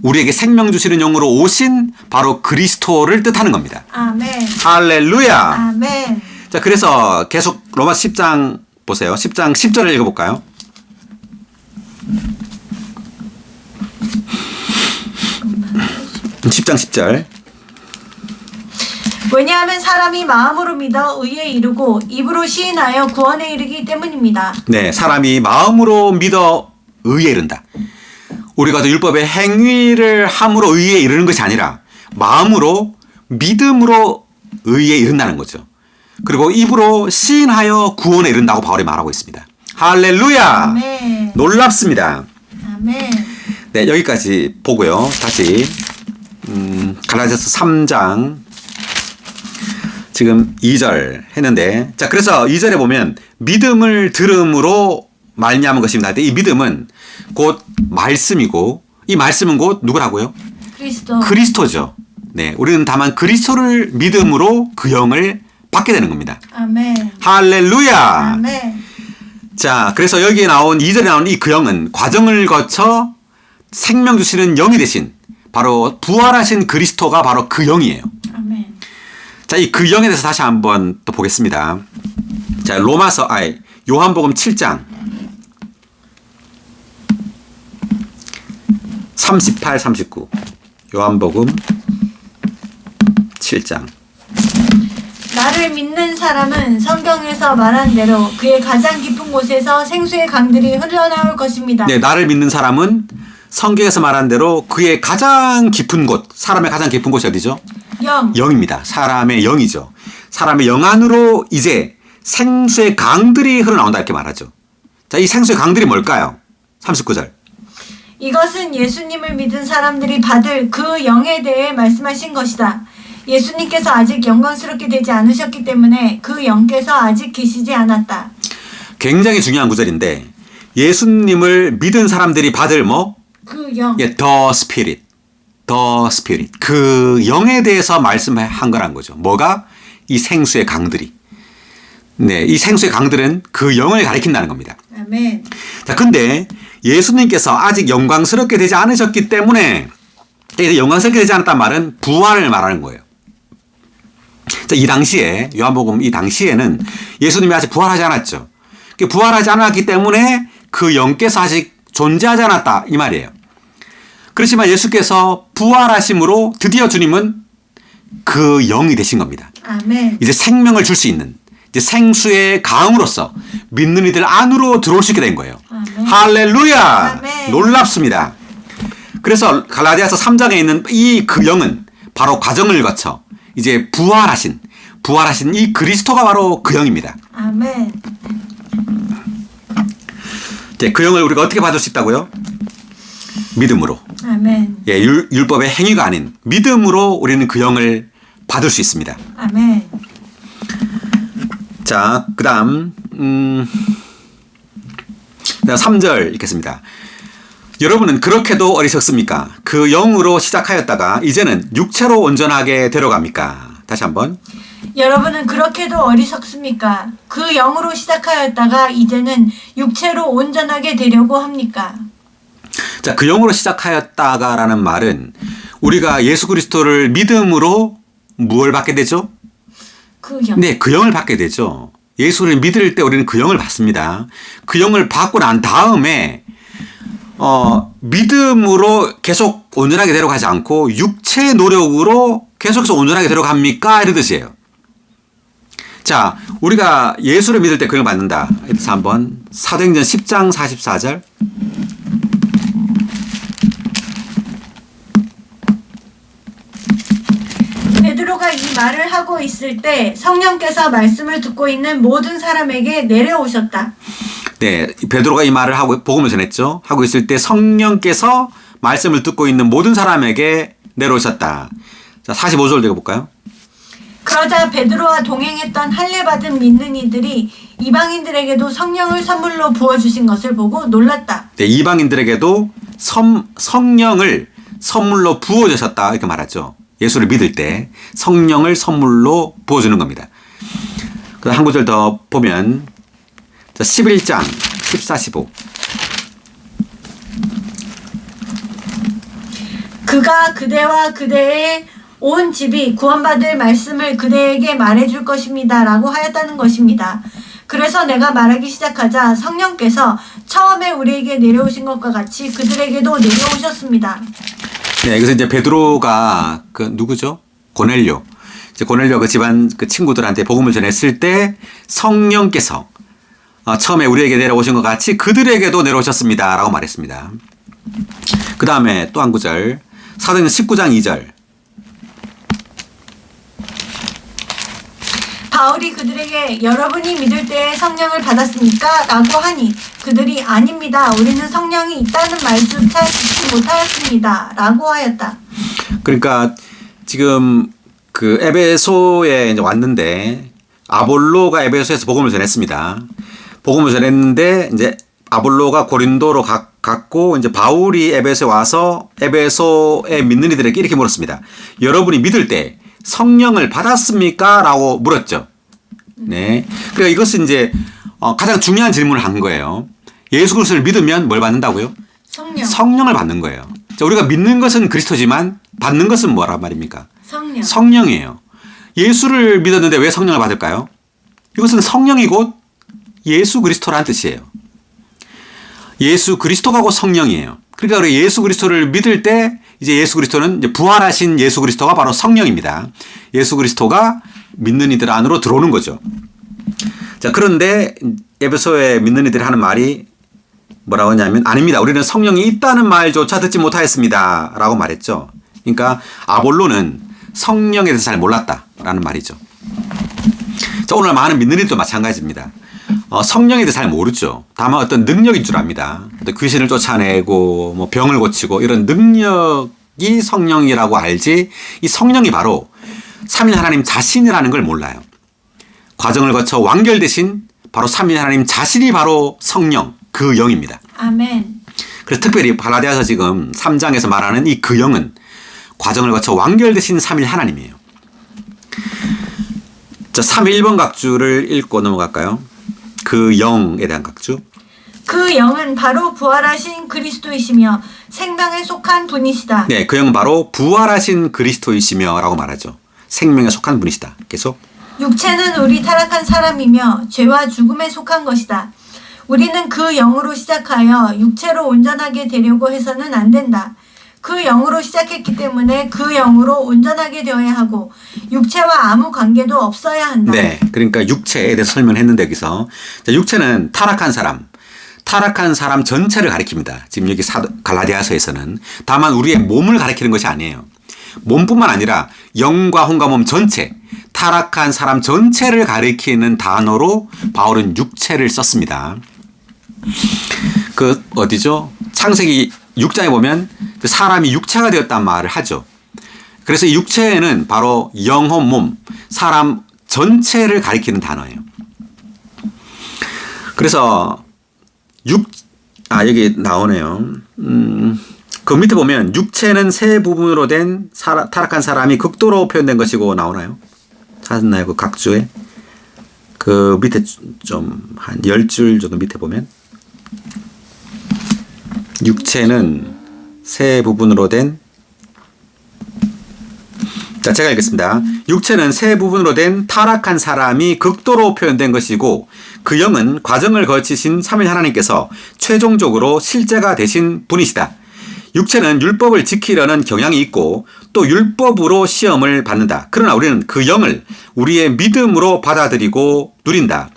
우리에게 생명 주시는 영으로 오신 바로 그리스도를 뜻하는 겁니다. 아멘. 할렐루야. 아멘. 자, 그래서 계속 로마 10장 보세요. 10장 10절을 읽어볼까요? 로마 10장 10절. 왜냐하면 사람이 마음으로 믿어 의에 이르고 입으로 시인하여 구원에 이르기 때문입니다. 네, 사람이 마음으로 믿어 의에 이른다. 우리가 율법의 행위를 함으로 의에 이르는 것이 아니라 마음으로 믿음으로 의에 이른다는 거죠. 그리고 입으로 시인하여 구원에 이른다고 바울이 말하고 있습니다. 할렐루야. 아멘. 놀랍습니다. 아멘. 네, 여기까지 보고요. 다시 갈라디아서 3장 지금 2절 했는데, 자, 그래서 2절에 보면 믿음을 들음으로 말미암은 것입니다. 이 믿음은 곧 말씀이고 이 말씀은 곧 누구라고요? 그리스도. 그리스도죠. 네, 우리는 다만 그리스도를 믿음으로 그 영을 받게 되는 겁니다. 아멘. 할렐루야. 아멘. 자, 그래서 여기에 나온 2절에 나온 이 그 영은 과정을 거쳐 생명 주시는 영이 되신 바로 부활하신 그리스도가 바로 그 영이에요. 아멘. 자, 이 그 영에 대해서 다시 한번 또 보겠습니다. 자, 요한복음 7장 38, 39. 요한복음 7장. 나를 믿는 사람은 성경에서 말한 대로 그의 가장 깊은 곳에서 생수의 강들이 흘러나올 것입니다. 네, 나를 믿는 사람은 성경에서 말한 대로 그의 가장 깊은 곳, 사람의 가장 깊은 곳이 어디죠? 영. 영입니다. 사람의 영이죠. 사람의 영 안으로 이제 생수의 강들이 흘러나온다 이렇게 말하죠. 자, 이 생수의 강들이 뭘까요? 39절. 이것은 예수님을 믿은 사람들이 받을 그 영에 대해 말씀하신 것이다. 예수님께서 아직 영광스럽게 되지 않으셨기 때문에 그 영께서 아직 계시지 않았다. 굉장히 중요한 구절인데 예수님을 믿은 사람들이 받을 뭐? 그 영. 예, the Spirit. the Spirit. 그 영에 대해서 말씀한 거란 거죠. 뭐가? 이 생수의 강들이. 네, 이 생수의 강들은 그 영을 가리킨다는 겁니다. 아멘. 자, 근데 예수님께서 아직 영광스럽게 되지 않으셨기 때문에 영광스럽게 되지 않았단 말은 부활을 말하는 거예요. 자, 이 당시에 요한복음 이 당시에는 예수님이 아직 부활하지 않았죠. 부활하지 않았기 때문에 그 영께서 아직 존재하지 않았다 이 말이에요. 그렇지만 예수께서 부활하심으로 드디어 주님은 그 영이 되신 겁니다. 아멘. 이제 생명을 줄 수 있는 이제 생수의 강으로서 믿는 이들 안으로 들어올 수 있게 된 거예요. 아멘. 할렐루야. 아멘. 놀랍습니다. 그래서 갈라디아서 3장에 있는 이 그 영은 바로 과정을 거쳐 이제 부활하신 이 그리스도가 바로 그 영입니다. 아멘. 이제 그 영을 우리가 어떻게 받을 수 있다고요? 믿음으로. 아멘. 예, 율법의 행위가 아닌 믿음으로 우리는 그 영을 받을 수 있습니다. 아멘. 자, 그다음 3절 읽겠습니다. 여러분은 그렇게도 어리석습니까? 그 영으로 시작하였다가 이제는 육체로 온전하게 데려갑니까? 다시 한번. 여러분은 그렇게도 어리석습니까? 그 영으로 시작하였다가 이제는 육체로 온전하게 되려고 합니까? 자, 그 영으로 시작하였다가라는 말은 우리가 예수 그리스도를 믿음으로 무엇을 받게 되죠? 그 영. 네, 그 영을 받게 되죠. 예수를 믿을 때 우리는 그 영을 받습니다. 그 영을 받고 난 다음에 믿음으로 계속 온전하게 데려가지 않고 육체의 노력으로 계속해서 온전하게 데려갑니까? 이런 뜻이에요. 자, 우리가 예수를 믿을 때 그 영을 받는다. 그래서 한번 사도행전 10장 44절. 베드로가 이 말을 하고 있을 때 성령께서 말씀을 듣고 있는 모든 사람에게 내려오셨다. 네, 베드로가 이 말을 하고 복음을 전했죠. 하고 있을 때 성령께서 말씀을 듣고 있는 모든 사람에게 내려오셨다. 자, 45절 읽어볼까요? 그러자 베드로와 동행했던 할례받은 믿는 이들이 이방인들에게도 성령을 선물로 부어주신 것을 보고 놀랐다. 네, 이방인들에게도 성령을 선물로 부어주셨다 이렇게 말하죠. 예수를 믿을 때 성령을 선물로 부어주는 겁니다. 그다음 한 구절 더 보면 11장 14, 15. 그가 그대와 그대의 온 집이 구원받을 말씀을 그대에게 말해줄 것입니다 라고 하였다는 것입니다. 그래서 내가 말하기 시작하자 성령께서 처음에 우리에게 내려오신 것과 같이 그들에게도 내려오셨습니다. 네, 그래서 이제 베드로가 그 누구죠? 고넬료. 이제 고넬료 그 집안 그 친구들한테 복음을 전했을 때 성령께서 처음에 우리에게 내려오신 것 같이 그들에게도 내려오셨습니다라고 말했습니다. 그 다음에 또 한 구절 사도행전 19장 2절. 바울이 그들에게 여러분이 믿을 때에 성령을 받았습니까? 라고 하니 그들이 아닙니다. 우리는 성령이 있다는 말조차 듣지 못하였습니다. 라고 하였다. 그러니까 지금 그 에베소에 이제 왔는데 아볼로가 에베소에서 복음을 전했습니다. 복음을 전했는데 이제 아볼로가 고린도로 갔고 이제 바울이 에베소에 와서 에베소에 믿는 이들에게 이렇게 물었습니다. 여러분이 믿을 때 성령을 받았습니까? 라고 물었죠. 네. 그러니까 이것은 이제 가장 중요한 질문을 한 거예요. 예수 그리스도를 믿으면 뭘 받는다고요? 성령. 성령을 받는 거예요. 자, 우리가 믿는 것은 그리스도지만 받는 것은 뭐란 말입니까? 성령. 성령이에요. 예수를 믿었는데 왜 성령을 받을까요? 이것은 성령이 곧 예수 그리스도라는 뜻이에요. 예수 그리스도가 곧 성령이에요. 그러니까 우리 예수 그리스도를 믿을 때 이제 예수 그리스도는 이제 부활하신 예수 그리스도가 바로 성령입니다. 예수 그리스도가 믿는 이들 안으로 들어오는 거죠. 자, 그런데 에베소에 믿는 이들이 하는 말이 뭐라고 하냐면 아닙니다. 우리는 성령이 있다는 말조차 듣지 못하였습니다. 라고 말했죠. 그러니까 아볼로는 성령에 대해서 잘 몰랐다라는 말이죠. 자, 오늘 많은 믿는 이들도 마찬가지입니다. 성령에 대해서 잘 모르죠. 다만 어떤 능력인 줄 압니다. 어떤 귀신을 쫓아내고 뭐 병을 고치고 이런 능력이 성령이라고 알지 이 성령이 바로 삼위 하나님 자신이라는 걸 몰라요. 과정을 거쳐 완결되신 바로 삼위 하나님 자신이 바로 성령, 그 영입니다. 아멘. 그래서 특별히 갈라디아서 지금 3장에서 말하는 이 그 영은 과정을 거쳐 완결되신 삼위 하나님이에요. 자, 3.1번 각주를 읽고 넘어갈까요? 그 영에 대한 각주. 그 영은 바로 부활하신 그리스도이시며 생명에 속한 분이시다. 네, 그 영은 바로 부활하신 그리스도이시며 라고 말하죠. 생명에 속한 분이시다. 계속. 육체는 우리 타락한 사람이며 죄와 죽음에 속한 것이다. 우리는 그 영으로 시작하여 육체로 온전하게 되려고 해서는 안 된다. 그 영으로 시작했기 때문에 그 영으로 온전하게 되어야 하고 육체와 아무 관계도 없어야 한다. 네, 그러니까 육체에 대해서 설명했는데 여기서 자, 육체는 타락한 사람 전체를 가리킵니다. 지금 여기 갈라디아서에서는 다만 우리의 몸을 가리키는 것이 아니에요. 몸뿐만 아니라 영과 혼과 몸 전체, 타락한 사람 전체를 가리키는 단어로 바울은 육체를 썼습니다. 그 어디죠? 창세기 6장에 보면 사람이 육체가 되었단 말을 하죠. 그래서 이 육체는 바로 영혼, 몸, 사람 전체를 가리키는 단어예요. 그래서 여기 나오네요. 그 밑에 보면 육체는 세 부분으로 된 타락한 사람이 극도로 표현된 것이고 나오나요? 찾았나요? 그 각주에? 그 밑에 좀 한 10줄 정도 밑에 보면 육체는 세 부분으로 된 자, 제가 읽겠습니다. 육체는 세 부분으로 된 타락한 사람이 극도로 표현된 것이고 그 영은 과정을 거치신 삼위 하나님께서 최종적으로 실제가 되신 분이시다. 육체는 율법을 지키려는 경향이 있고 또 율법으로 시험을 받는다. 그러나 우리는 그 영을 우리의 믿음으로 받아들이고 누린다.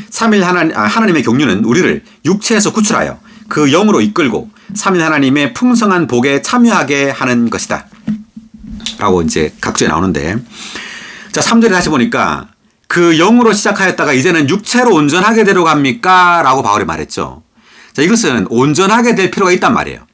삼위 하나님의 경륜은 우리를 육체에서 구출하여 그 영으로 이끌고 삼위 하나님의 풍성한 복에 참여하게 하는 것이다. 라고 이제 각주에 나오는데 자, 3절에 다시 보니까 그 영으로 시작하였다가 이제는 육체로 온전하게 되려갑니까? 라고 바울이 말했죠. 자, 이것은 온전하게 될 필요가 있단 말이에요.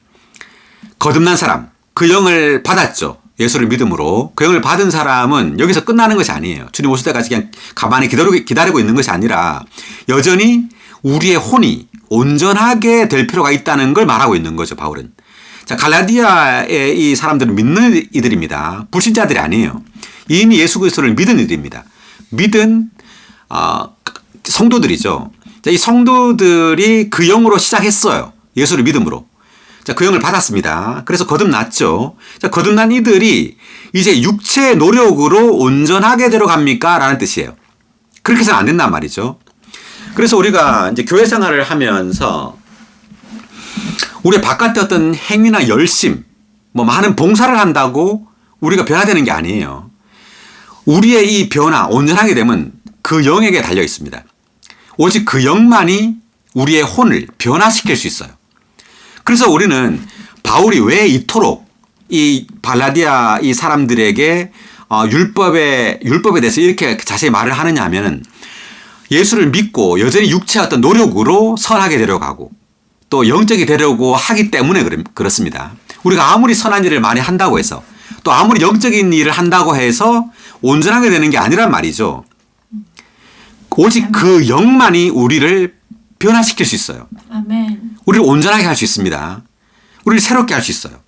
거듭난 사람, 그 영을 받았죠. 예수를 믿음으로. 그 영을 받은 사람은 여기서 끝나는 것이 아니에요. 주님 오실 때까지 그냥 가만히 기다리고 있는 것이 아니라 여전히 우리의 혼이 온전하게 될 필요가 있다는 걸 말하고 있는 거죠, 바울은. 자, 갈라디아의 이 사람들은 믿는 이들입니다. 불신자들이 아니에요. 이미 예수 그리스도를 믿은 이들입니다. 믿은 성도들이죠. 자, 이 성도들이 그 영으로 시작했어요. 예수를 믿음으로. 자, 그 영을 받았습니다. 그래서 거듭났죠. 자, 거듭난 이들이 이제 육체의 노력으로 온전하게 되려갑니까? 라는 뜻이에요. 그렇게 해서는 안 된단 말이죠. 그래서 우리가 이제 교회 생활을 하면서 우리의 바깥의 어떤 행위나 열심, 뭐 많은 봉사를 한다고 우리가 변화되는 게 아니에요. 우리의 이 변화, 온전하게 되면 그 영에게 달려 있습니다. 오직 그 영만이 우리의 혼을 변화시킬 수 있어요. 그래서 우리는 바울이 왜 이토록 이 갈라디아 이 사람들에게 율법에 대해서 이렇게 자세히 말을 하느냐 하면은 예수를 믿고 여전히 육체의 어떤 노력으로 선하게 되려가고 또 영적이 되려고 하기 때문에 그렇습니다. 우리가 아무리 선한 일을 많이 한다고 해서 또 아무리 영적인 일을 한다고 해서 온전하게 되는 게 아니란 말이죠. 오직 그 영만이 우리를 변화시킬 수 있어요. 아멘. 우리를 온전하게 할 수 있습니다. 우리를 새롭게 할 수 있어요.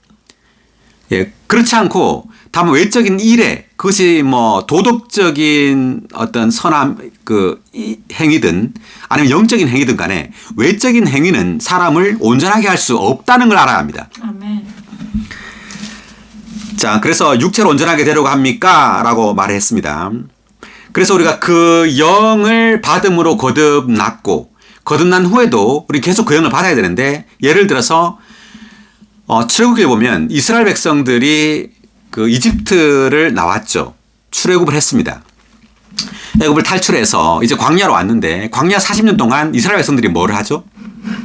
예, 그렇지 않고 다만 외적인 일에 그것이 뭐 도덕적인 어떤 선함 행위든 아니면 영적인 행위든 간에 외적인 행위는 사람을 온전하게 할 수 없다는 걸 알아야 합니다. 아멘. 자, 그래서 육체를 온전하게 되려고 합니까? 라고 말했습니다. 그래서 우리가 그 영을 받음으로 거듭났고 거듭난 후에도 우리 계속 그 영을 받아야 되는데 예를 들어서 출애굽기에 보면 이스라엘 백성들이 그 이집트를 나왔죠. 출애굽을 했습니다. 애굽을 탈출해서 이제 광야로 왔는데 광야 40년 동안 이스라엘 백성들이 뭘 하죠?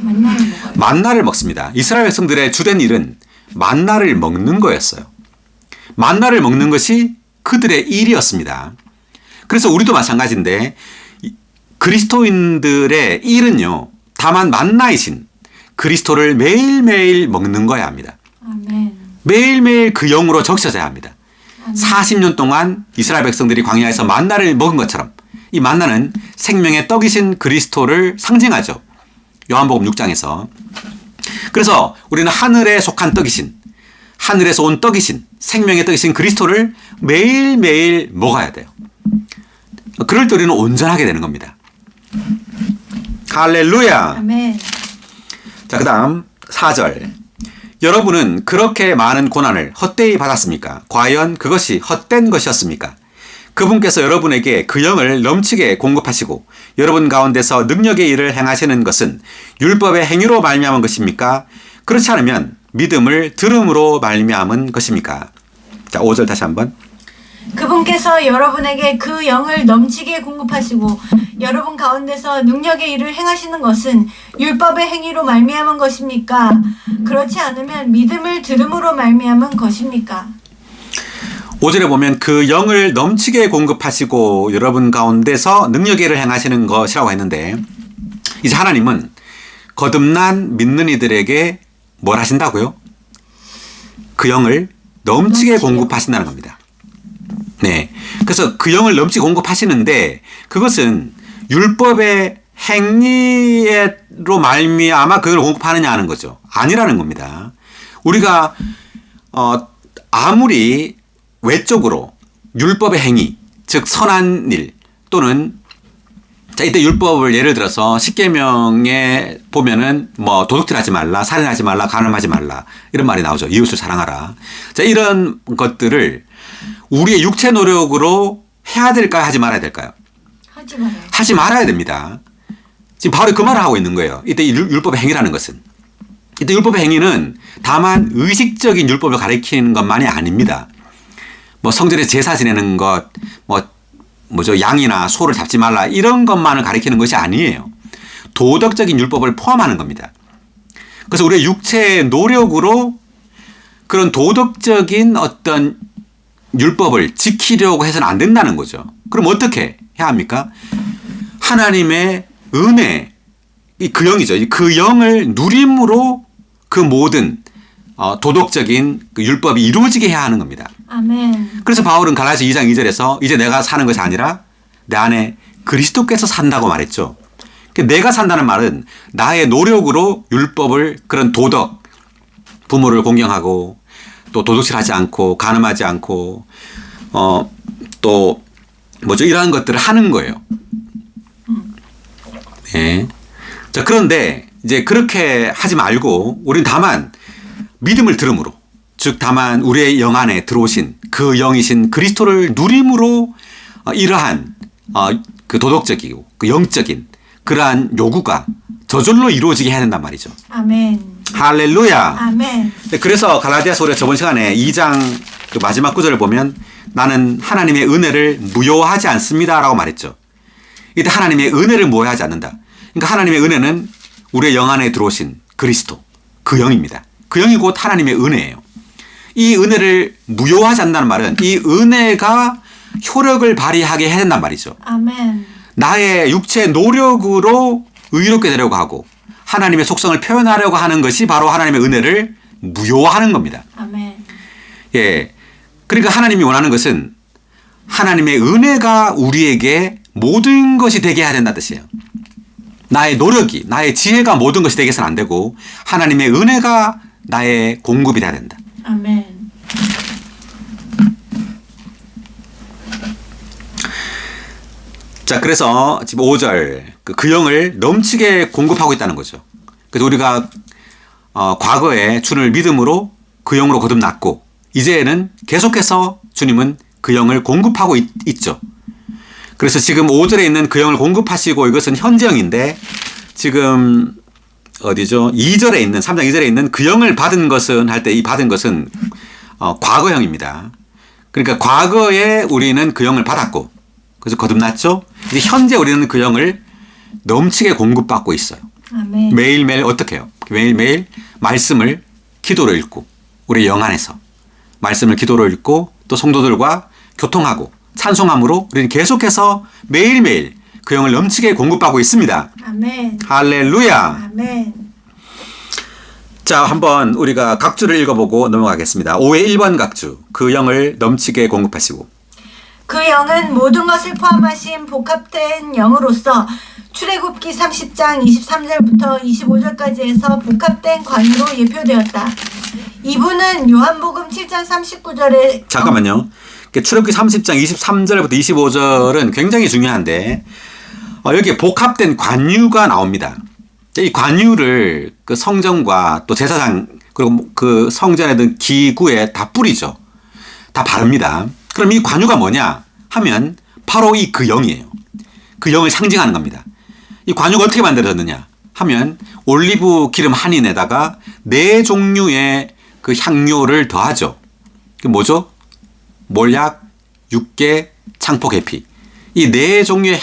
만나를 먹어요. 만나를 먹습니다. 이스라엘 백성들의 주된 일은 만나를 먹는 거였어요. 만나를 먹는 것이 그들의 일이었습니다. 그래서 우리도 마찬가지인데 그리스도인들의 일은요. 다만 만나이신 그리스도를 매일매일 먹는 거야 합니다. 아멘. 매일매일 그 영으로 적셔져야 합니다. 아멘. 40년 동안 이스라엘 백성들이 광야에서 만나를 먹은 것처럼 이 만나는 생명의 떡이신 그리스도를 상징하죠. 요한복음 6장에서. 그래서 우리는 하늘에 속한 떡이신 하늘에서 온 떡이신 생명의 떡이신 그리스도를 매일매일 먹어야 돼요. 그럴 때 우리는 온전하게 되는 겁니다. 할렐루야. 아멘. 자, 그 다음 4절. 여러분은 그렇게 많은 고난을 헛되이 받았습니까? 과연 그것이 헛된 것이었습니까? 그분께서 여러분에게 그 영을 넘치게 공급하시고 여러분 가운데서 능력의 일을 행하시는 것은 율법의 행위로 말미암은 것입니까? 그렇지 않으면 믿음을 들음으로 말미암은 것입니까? 자, 5절 다시 한번. 그분께서 여러분에게 그 영을 넘치게 공급하시고 여러분 가운데서 능력의 일을 행하시는 것은 율법의 행위로 말미암은 것입니까? 그렇지 않으면 믿음을 들음으로 말미암은 것입니까? 5절에 보면 그 영을 넘치게 공급하시고 여러분 가운데서 능력의 일을 행하시는 것이라고 했는데 이제 하나님은 거듭난 믿는 이들에게 뭘 하신다고요? 그 영을 넘치게 공급하신다는 겁니다. 네. 그래서 그 영을 넘치게 공급하시는데 그것은 율법의 행위로 말미암아 그걸 공급하느냐 하는 거죠. 아니라는 겁니다. 우리가 아무리 외적으로 율법의 행위, 즉 선한 일 또는 자, 이때 율법을 예를 들어서 십계명에 보면은 뭐 도둑질하지 말라, 살인하지 말라, 간음하지 말라 이런 말이 나오죠. 이웃을 사랑하라. 자, 이런 것들을 우리의 육체 노력으로 해야 될까요? 하지 말아야 될까요? 하지 말아요. 하지 말아야 됩니다. 지금 바로 그 말을 하고 있는 거예요. 이때 율법의 행위라는 것은. 이때 율법의 행위는 다만 의식적인 율법을 가리키는 것만이 아닙니다. 뭐 성전에 제사 지내는 것, 뭐죠 양이나 소를 잡지 말라 이런 것만을 가리키는 것이 아니에요. 도덕적인 율법을 포함하는 겁니다. 그래서 우리의 육체의 노력으로 그런 도덕적인 어떤 율법을 지키려고 해서는 안 된다는 거죠. 그럼 어떻게 해야 합니까? 하나님의 은혜, 그 영이죠. 그 영을 누림으로 그 모든 도덕적인 그 율법이 이루어지게 해야 하는 겁니다. 아멘. 그래서 바울은 갈라디아서 2장 2절에서 이제 내가 사는 것이 아니라 내 안에 그리스도께서 산다고 말했죠. 내가 산다는 말은 나의 노력으로 율법을 그런 도덕, 부모를 공경하고 또 도둑질하지 않고 간음하지 않고 또 뭐죠 이러한 것들을 하는 거예요. 네. 자, 그런데 이제 그렇게 하지 말고 우리는 다만 믿음을 들음으로 즉 다만 우리의 영 안에 들어오신 그 영이신 그리스도를 누림으로 이러한 그 도덕적이고 그 영적인 그러한 요구가 저절로 이루어지게 해야 된단 말이죠. 아멘. 할렐루야. 아멘. 그래서 갈라디아서 우리가 저번 시간에 2장 그 마지막 구절을 보면 나는 하나님의 은혜를 무효하지 않습니다라고 말했죠. 이때 하나님의 은혜를 무효하지 않는다. 그러니까 하나님의 은혜는 우리의 영 안에 들어오신 그리스도 그 영입니다. 그 영이 곧 하나님의 은혜예요. 이 은혜를 무효하지 않는다는 말은 이 은혜가 효력을 발휘하게 해야 된단 말이죠. 아멘. 나의 육체의 노력으로 의롭게 되려고 하고 하나님의 속성을 표현하려고 하는 것이 바로 하나님의 은혜를 무효화하는 겁니다. 아멘. 예. 그러니까 하나님이 원하는 것은 하나님의 은혜가 우리에게 모든 것이 되게 해야 된다는 뜻이에요. 나의 노력이, 나의 지혜가 모든 것이 되게 해서는 안 되고 하나님의 은혜가 나의 공급이 돼야 된다. 아멘. 자, 그래서 지금 5절 그 영을 넘치게 공급하고 있다는 거죠. 그래서 우리가 과거에 주를 믿음으로 그 영으로 거듭났고 이제는 계속해서 주님은 그 영을 공급하고 있죠. 그래서 지금 5절에 있는 그 영을 공급하시고 이것은 현재형인데 지금 어디죠? 2절에 있는 3장 2절에 있는 그 영을 받은 것은 할 때 이 받은 것은 과거형입니다. 그러니까 과거에 우리는 그 영을 받았고 그래서 거듭났죠. 이제 현재 우리는 그 영을 넘치게 공급받고 있어요. 아멘. 매일매일 어떻게 해요? 매일매일 말씀을 기도로 읽고 우리 영 안에서 말씀을 기도로 읽고 또 성도들과 교통하고 찬송함으로 우리는 계속해서 매일매일 그 영을 넘치게 공급받고 있습니다. 아멘. 할렐루야. 아멘. 자, 한번 우리가 각주를 읽어보고 넘어가겠습니다. 5의 1번 각주. 그 영을 넘치게 공급하시고. 그 영은 모든 것을 포함하신 복합된 영으로서 출애굽기 30장 23절부터 25절까지 해서 복합된 관유로 예표되었다. 이분은 요한복음 7장 39절에 잠깐만요. 출애굽기 30장 23절부터 25절은 굉장히 중요한데 여기에 복합된 관유가 나옵니다. 이 관유를 그 성전과 또 제사장 그리고 그 성전에 든 기구에 다 뿌리죠. 다 바릅니다. 그럼 이 관유가 뭐냐 하면 바로 이 그 영이에요. 그 영을 상징하는 겁니다. 이 관유가 어떻게 만들어졌느냐 하면 올리브 기름 한 인에다가 4종류의 그 향료를 더하죠. 그게 뭐죠? 몰약, 육계, 창포, 계피. 이 4종류의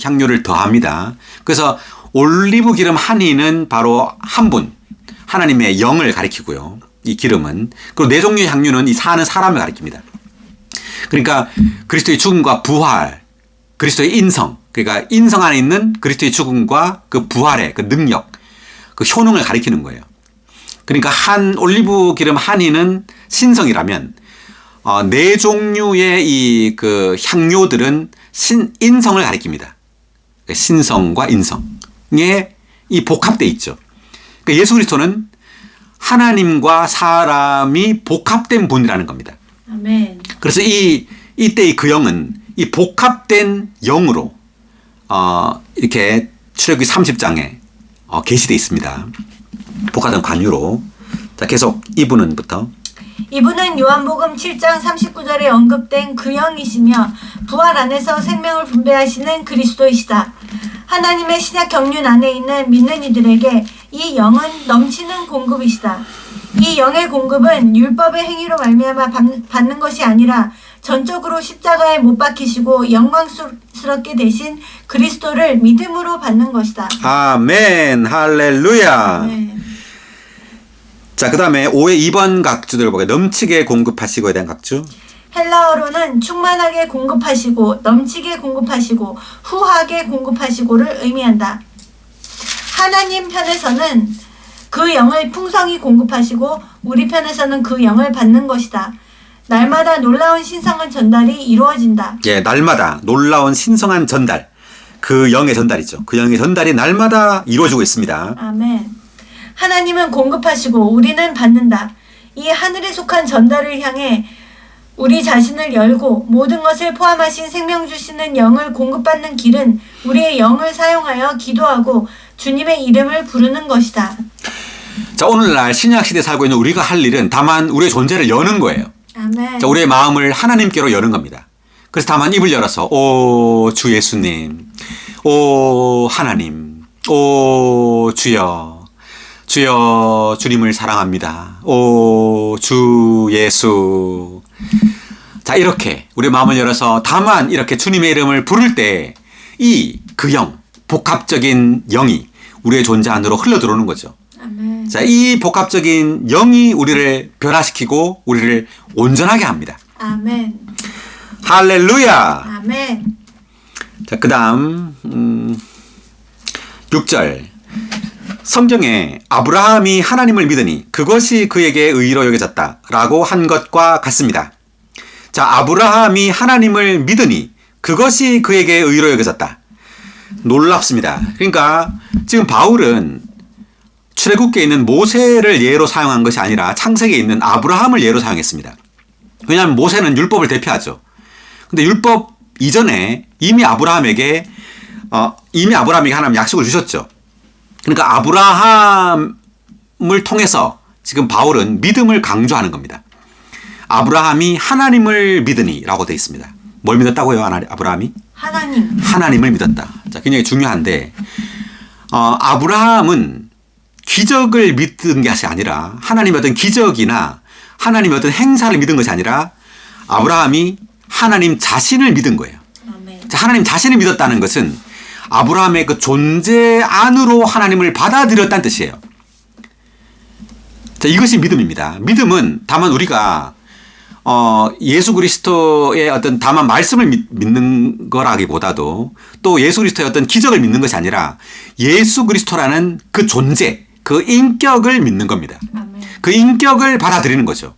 향료를 더합니다. 그래서 올리브 기름 한 인은 바로 한 분, 하나님의 영을 가리키고요. 이 기름은. 그리고 4종류의 향료는 이 사는 사람을 가리킵니다. 그러니까 그리스도의 죽음과 부활, 그리스도의 인성, 그러니까 인성 안에 있는 그리스도의 죽음과 그 부활의 그 능력, 그 효능을 가리키는 거예요. 그러니까 한 올리브 기름 한 인은 신성이라면 4종류의 이 그 향료들은 인성을 가리킵니다. 신성과 인성에 이 복합돼 있죠. 그러니까 예수 그리스도는 하나님과 사람이 복합된 분이라는 겁니다. 아멘. 그래서 이때의 그 영은 이 복합된 영으로 이렇게 출애굽기 30장에 계시되어 있습니다. 복합된 관유로. 자, 계속 이분은부터. 이분은 요한복음 7장 39절에 언급된 그 영이시며 부활 안에서 생명을 분배하시는 그리스도이시다. 하나님의 신약 경륜 안에 있는 믿는 이들에게 이 영은 넘치는 공급이시다. 이 영의 공급은 율법의 행위로 말미암아 받는 것이 아니라 전적으로 십자가에 못 박히시고 영광스럽게 되신 그리스도를 믿음으로 받는 것이다. 아멘. 할렐루야. 네. 자, 그 다음에 5의 2번 각주들 보게 넘치게 공급하시고에 대한 각주. 헬라어로는 충만하게 공급하시고 넘치게 공급하시고 후하게 공급하시고를 의미한다. 하나님 편에서는 그 영을 풍성히 공급하시고 우리 편에서는 그 영을 받는 것이다. 날마다 놀라운 신성한 전달이 이루어진다. 예, 날마다 놀라운 신성한 전달. 그 영의 전달이죠. 그 영의 전달이 날마다 이루어지고 있습니다. 아멘. 하나님은 공급하시고 우리는 받는다. 이 하늘에 속한 전달을 향해 우리 자신을 열고 모든 것을 포함하신 생명 주시는 영을 공급받는 길은 우리의 영을 사용하여 기도하고 주님의 이름을 부르는 것이다. 자, 오늘날 신약시대에 살고 있는 우리가 할 일은 다만 우리의 존재를 여는 거예요. 아멘. 자, 우리의 마음을 하나님께로 여는 겁니다. 그래서 다만 입을 열어서 오 주 예수님, 오 하나님, 오 주여, 주여 주님을 사랑합니다. 오 주 예수. 자, 이렇게 우리의 마음을 열어서 다만 이렇게 주님의 이름을 부를 때 이 그 영, 복합적인 영이 우리의 존재 안으로 흘러들어오는 거죠. 아멘. 자, 이 복합적인 영이 우리를 변화시키고 우리를 온전하게 합니다. 아멘. 할렐루야. 아멘. 자, 그 다음 6절. 성경에 아브라함이 하나님을 믿으니 그것이 그에게 의로 여겨졌다 라고 한 것과 같습니다. 자, 아브라함이 하나님을 믿으니 그것이 그에게 의로 여겨졌다. 놀랍습니다. 그러니까 지금 바울은 출애굽기에 있는 모세를 예로 사용한 것이 아니라 창세기에 있는 아브라함을 예로 사용했습니다. 왜냐하면 모세는 율법을 대표하죠. 근데 율법 이전에 이미 아브라함에게 하나님 약속을 주셨죠. 그러니까 아브라함을 통해서 지금 바울은 믿음을 강조하는 겁니다. 아브라함이 하나님을 믿으니라고 되어 있습니다. 뭘 믿었다고요? 아브라함이? 하나님을 믿었다. 자, 굉장히 중요한데 아브라함은 기적을 믿은 것이 아니라 하나님의 어떤 기적이나 하나님의 어떤 행사를 믿은 것이 아니라 아브라함이 하나님 자신을 믿은 거예요. 아멘. 자, 하나님 자신을 믿었다는 것은 아브라함의 그 존재 안으로 하나님을 받아들였다는 뜻이에요. 자, 이것이 믿음입니다. 믿음은 다만 우리가 예수 그리스도의 어떤 다만 말씀을 믿는 거라기보다도 또 예수 그리스도의 어떤 기적을 믿는 것이 아니라 예수 그리스도라는 그 존재, 그 인격을 믿는 겁니다. 아멘. 그 인격을 받아들이는 거죠.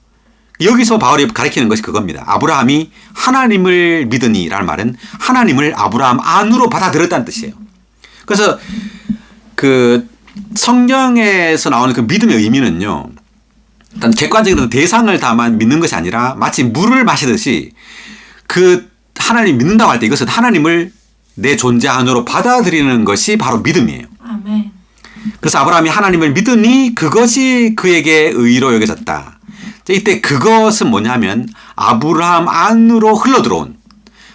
여기서 바울이 가리키는 것이 그겁니다. 아브라함이 하나님을 믿으니라는 말은 하나님을 아브라함 안으로 받아들였다는 뜻이에요. 그래서 그 성경에서 나오는 그 믿음의 의미는요. 일단 객관적인 대상을 다만 믿는 것이 아니라 마치 물을 마시듯이 그 하나님 믿는다고 할 때 이것은 하나님을 내 존재 안으로 받아들이는 것이 바로 믿음이에요. 아멘. 그래서 아브라함이 하나님을 믿으니 그것이 그에게 의로 여겨졌다. 이때 그것은 뭐냐면 아브라함 안으로 흘러들어온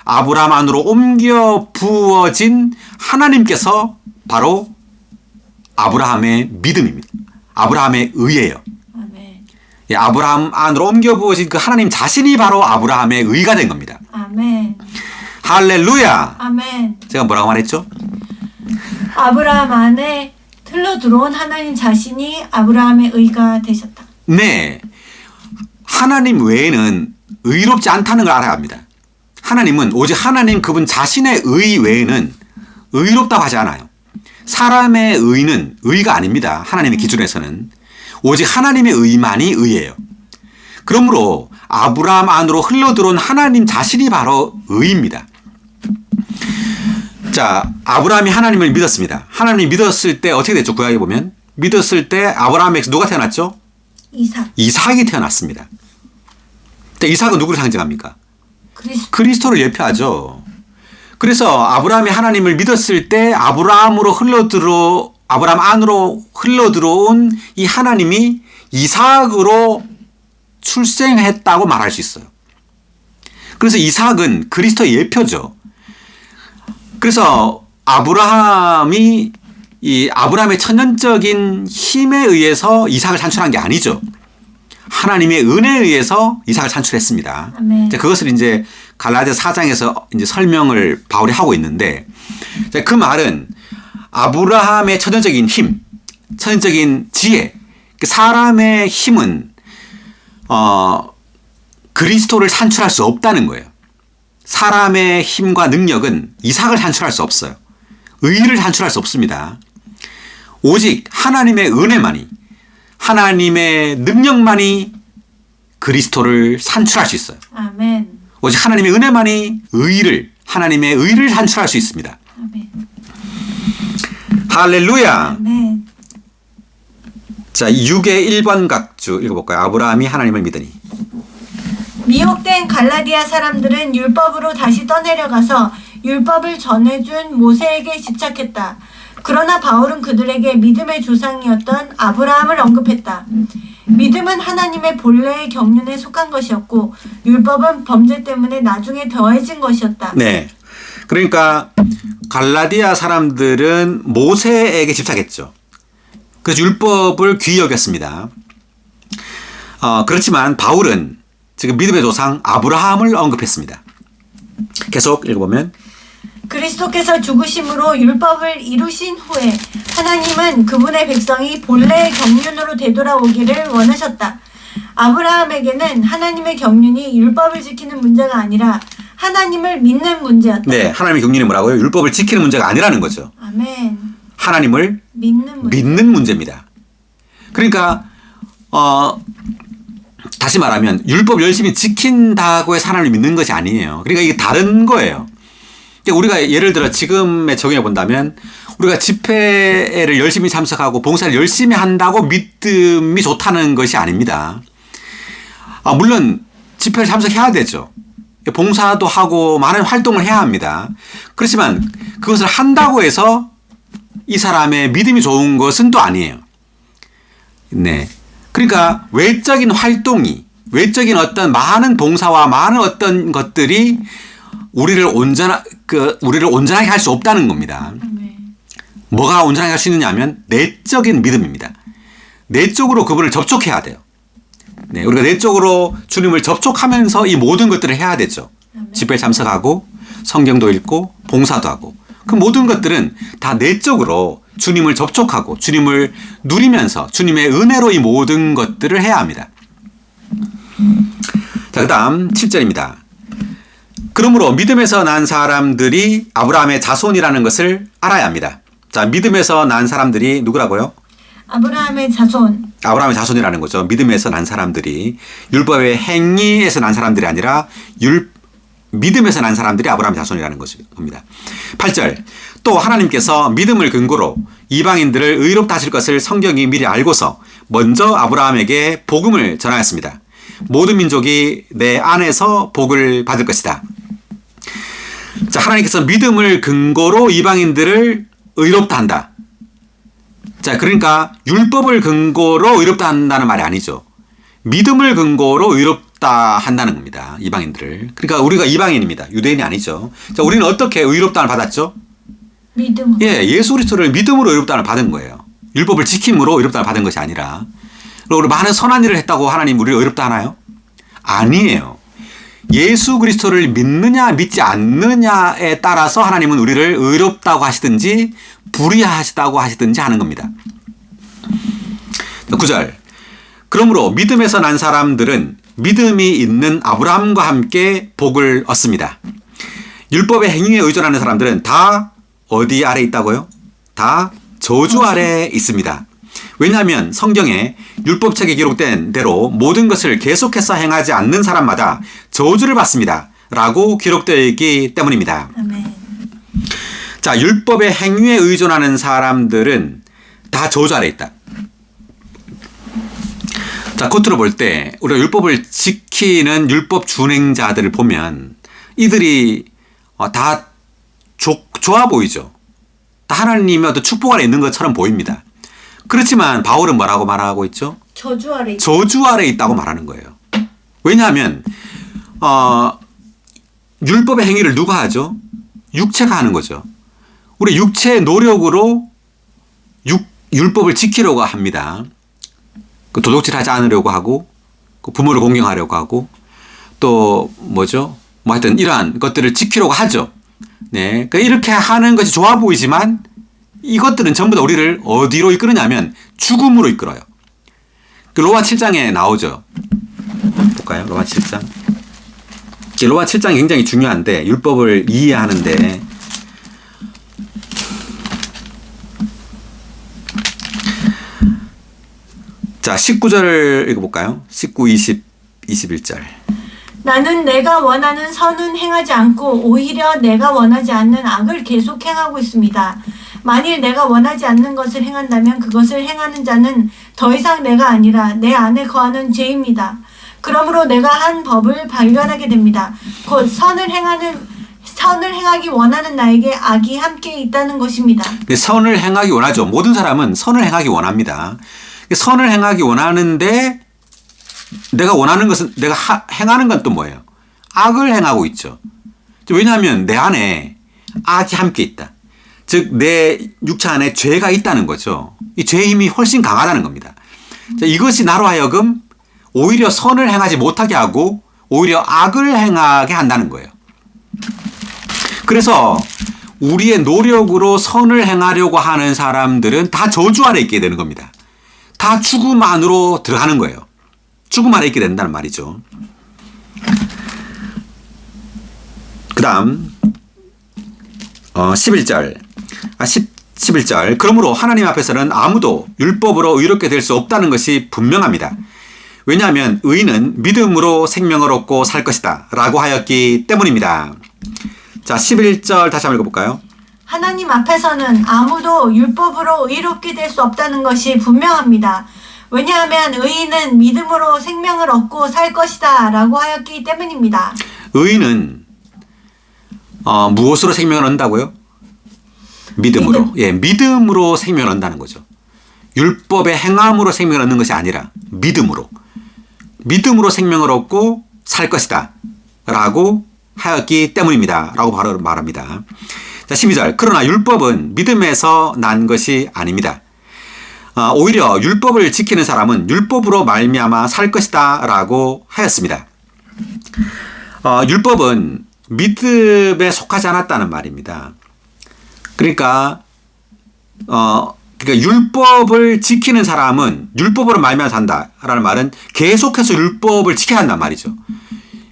아브라함 안으로 옮겨 부어진 하나님께서 바로 아브라함의 믿음입니다. 아브라함의 의예요. 아멘. 예, 아브라함 안으로 옮겨 부어진 그 하나님 자신이 바로 아브라함의 의가 된 겁니다. 아멘. 할렐루야. 아멘. 제가 뭐라고 말했죠? 아브라함 안에 틀러 들어온 하나님 자신이 아브라함의 의가 되셨다. 네. 하나님 외에는 의롭지 않다는 걸 알아야 합니다. 하나님은 오직 하나님 그분 자신의 의 외에는 의롭다고 하지 않아요. 사람의 의는 의가 아닙니다. 하나님의 기준에서는. 오직 하나님의 의만이 의예요. 그러므로 아브라함 안으로 흘러들어온 하나님 자신이 바로 의입니다. 자, 아브라함이 하나님을 믿었습니다. 하나님이 믿었을 때 어떻게 됐죠? 구약에 보면 믿었을 때 아브라함에게서 누가 태어났죠? 이삭이 태어났습니다. 자, 이삭은 누구를 상징합니까? 그리스도를 예표하죠. 그래서 아브라함이 하나님을 믿었을 때 아브라함 안으로 흘러들어온 이 하나님이 이삭으로 출생했다고 말할 수 있어요. 그래서 이삭은 그리스도의 예표죠. 그래서 아브라함의 천연적인 힘에 의해서 이삭을 산출한 게 아니죠. 하나님의 은혜에 의해서 이삭을 산출했습니다. 아멘. 그것을 이제 갈라디아 4장에서 이제 설명을 바울이 하고 있는데 그 말은 아브라함의 천연적인 힘, 천연적인 지혜, 사람의 힘은 그리스도를 산출할 수 없다는 거예요. 사람의 힘과 능력은 이삭을 산출할 수 없어요. 의를 산출할 수 없습니다. 오직 하나님의 은혜만이, 하나님의 능력만이 그리스도를 산출할 수 있어요. 아멘. 오직 하나님의 은혜만이 하나님의 의를 산출할 수 있습니다. 아멘. 할렐루야. 아멘. 자, 6의 1번 각주 읽어볼까요? 아브라함이 하나님을 믿으니. 미혹된 갈라디아 사람들은 율법으로 다시 떠내려가서 율법을 전해준 모세에게 집착했다. 그러나 바울은 그들에게 믿음의 조상이었던 아브라함을 언급했다. 믿음은 하나님의 본래의 경륜에 속한 것이었고 율법은 범죄 때문에 나중에 더해진 것이었다. 네. 그러니까 갈라디아 사람들은 모세에게 집착했죠. 그래서 율법을 귀히 여겼습니다. 그렇지만 바울은 지금 믿음의 조상 아브라함을 언급했습니다. 계속 읽어보면 그리스도께서 죽으심으로 율법을 이루신 후에 하나님은 그분의 백성이 본래의 경륜으로 되돌아오기를 원하셨다. 아브라함에게는 하나님의 경륜이 율법을 지키는 문제가 아니라 하나님을 믿는 문제였다. 네, 하나님의 경륜이 뭐라고요? 율법을 지키는 문제가 아니라는 거죠. 아멘. 하나님을 믿는 문제입니다. 그러니까 다시 말하면 율법 열심히 지킨다고 해서 하나님을 믿는 것이 아니에요. 그러니까 이게 다른 거예요. 우리가 예를 들어 지금에 적용해 본다면 우리가 집회를 열심히 참석하고 봉사를 열심히 한다고 믿음이 좋다는 것이 아닙니다. 물론 집회를 참석해야 되죠. 봉사도 하고 많은 활동을 해야 합니다. 그렇지만 그것을 한다고 해서 이 사람의 믿음이 좋은 것은 또 아니에요. 네. 그러니까 외적인 활동이, 외적인 어떤 많은 봉사와 많은 어떤 것들이 우리를 온전하게 할 수 없다는 겁니다. 뭐가 온전하게 할 수 있느냐 하면 내적인 믿음입니다. 내적으로 그분을 접촉해야 돼요. 네, 우리가 내적으로 주님을 접촉하면서 이 모든 것들을 해야 되죠. 집회에 참석하고 성경도 읽고 봉사도 하고 그 모든 것들은 다 내적으로 주님을 접촉하고 주님을 누리면서 주님의 은혜로 이 모든 것들을 해야 합니다. 자, 그 다음 7절입니다. 그러므로 믿음에서 난 사람들이 아브라함의 자손이라는 것을 알아야 합니다. 자, 믿음에서 난 사람들이 누구라고요? 아브라함의 자손. 아브라함의 자손이라는 거죠. 믿음에서 난 사람들이 율법의 행위에서 난 사람들이 아니라 믿음에서 난 사람들이 아브라함의 자손이라는 겁니다. 8절. 또 하나님께서 믿음을 근거로 이방인들을 의롭다 하실 것을 성경이 미리 알고서 먼저 아브라함에게 복음을 전하였습니다. 모든 민족이 내 안에서 복을 받을 것이다. 자, 하나님께서 믿음을 근거로 이방인들을 의롭다 한다. 자, 그러니까 율법을 근거로 의롭다 한다는 말이 아니죠. 믿음을 근거로 의롭다 한다는 겁니다. 이방인들을. 그러니까 우리가 이방인입니다. 유대인이 아니죠. 자, 우리는 어떻게 의롭다를 받았죠? 믿음. 예, 예수 그리스도를 믿음으로 의롭다를 받은 거예요. 율법을 지킴으로 의롭다를 받은 것이 아니라. 그리고 우리 많은 선한 일을 했다고 하나님 우리를 의롭다 하나요? 아니에요. 예수 그리스도를 믿느냐 믿지 않느냐에 따라서 하나님은 우리를 의롭다고 하시든지 불의하시다고 하시든지 하는 겁니다. 9절. 그러므로 믿음에서 난 사람들은 믿음이 있는 아브라함과 함께 복을 얻습니다. 율법의 행위에 의존하는 사람들은 다 어디 아래 있다고요? 다 저주 아래 있습니다. 왜냐하면 성경에 율법책에 기록된 대로 모든 것을 계속해서 행하지 않는 사람마다 저주를 받습니다. 라고 기록되어 있기 때문입니다. 아멘. 자, 율법의 행위에 의존하는 사람들은 다 저주 아래 있다. 자, 겉으로 볼 때 우리가 율법을 지키는 율법 준행자들을 보면 이들이 다 좋아 보이죠. 다 하나님의 어떤 축복 아래 있는 것처럼 보입니다. 그렇지만 바울은 뭐라고 말하고 있죠? 저주 아래 있다. 저주 아래 있다고 말하는 거예요. 왜냐하면 율법의 행위를 누가 하죠? 육체가 하는 거죠. 우리 육체의 노력으로 율법을 지키려고 합니다. 그 도둑질하지 않으려고 하고 그 부모를 공경하려고 하고 또 뭐죠? 뭐 하여튼 이러한 것들을 지키려고 하죠. 네, 그러니까 이렇게 하는 것이 좋아 보이지만 이것들은 전부 다 우리를 어디로 이끄느냐면 죽음으로 이끌어요. 그 로마 7장에 나오죠. 볼까요? 로마 7장. 로마 7장이 굉장히 중요한데 율법을 이해하는데 자, 19절 읽어볼까요? 19, 20, 21절. 나는 내가 원하는 선은 행하지 않고 오히려 내가 원하지 않는 악을 계속 행하고 있습니다. 만일 내가 원하지 않는 것을 행한다면 그것을 행하는 자는 더 이상 내가 아니라 내 안에 거하는 죄입니다. 그러므로 내가 한 법을 발견하게 됩니다. 곧 선을 행하기 원하는 나에게 악이 함께 있다는 것입니다. 선을 행하기 원하죠. 모든 사람은 선을 행하기 원합니다. 선을 행하기 원하는데 내가 원하는 것은 내가 행하는 건 또 뭐예요? 악을 행하고 있죠. 왜냐하면 내 안에 악이 함께 있다. 즉 내 육체 안에 죄가 있다는 거죠. 이 죄의 힘이 훨씬 강하다는 겁니다. 자, 이것이 나로 하여금 오히려 선을 행하지 못하게 하고 오히려 악을 행하게 한다는 거예요. 그래서 우리의 노력으로 선을 행하려고 하는 사람들은 다 저주 아래 있게 되는 겁니다. 다 죽음 안으로 들어가는 거예요. 죽음 아래 있게 된다는 말이죠. 그 다음 11절 11절. 그러므로 하나님 앞에서는 아무도 율법으로 의롭게 될 수 없다는 것이 분명합니다. 왜냐하면 의인은 믿음으로 생명을 얻고 살 것이다 라고 하였기 때문입니다. 자, 11절 다시 한번 읽어볼까요? 하나님 앞에서는 아무도 율법으로 의롭게 될 수 없다는 것이 분명합니다. 왜냐하면 의인은 믿음으로 생명을 얻고 살 것이다 라고 하였기 때문입니다. 의인은 무엇으로 생명을 얻는다고요? 믿음으로. 예, 믿음으로 생명을 얻는다는 거죠. 율법의 행함으로 생명을 얻는 것이 아니라 믿음으로. 믿음으로 생명을 얻고 살 것이다. 라고 하였기 때문입니다. 라고 바로 말합니다. 자, 12절. 그러나 율법은 믿음에서 난 것이 아닙니다. 오히려 율법을 지키는 사람은 율법으로 말미암아 살 것이다. 라고 하였습니다. 율법은 믿음에 속하지 않았다는 말입니다. 그러니까 율법을 지키는 사람은 율법으로 말미암아 산다라는 말은 계속해서 율법을 지켜야 한단 말이죠.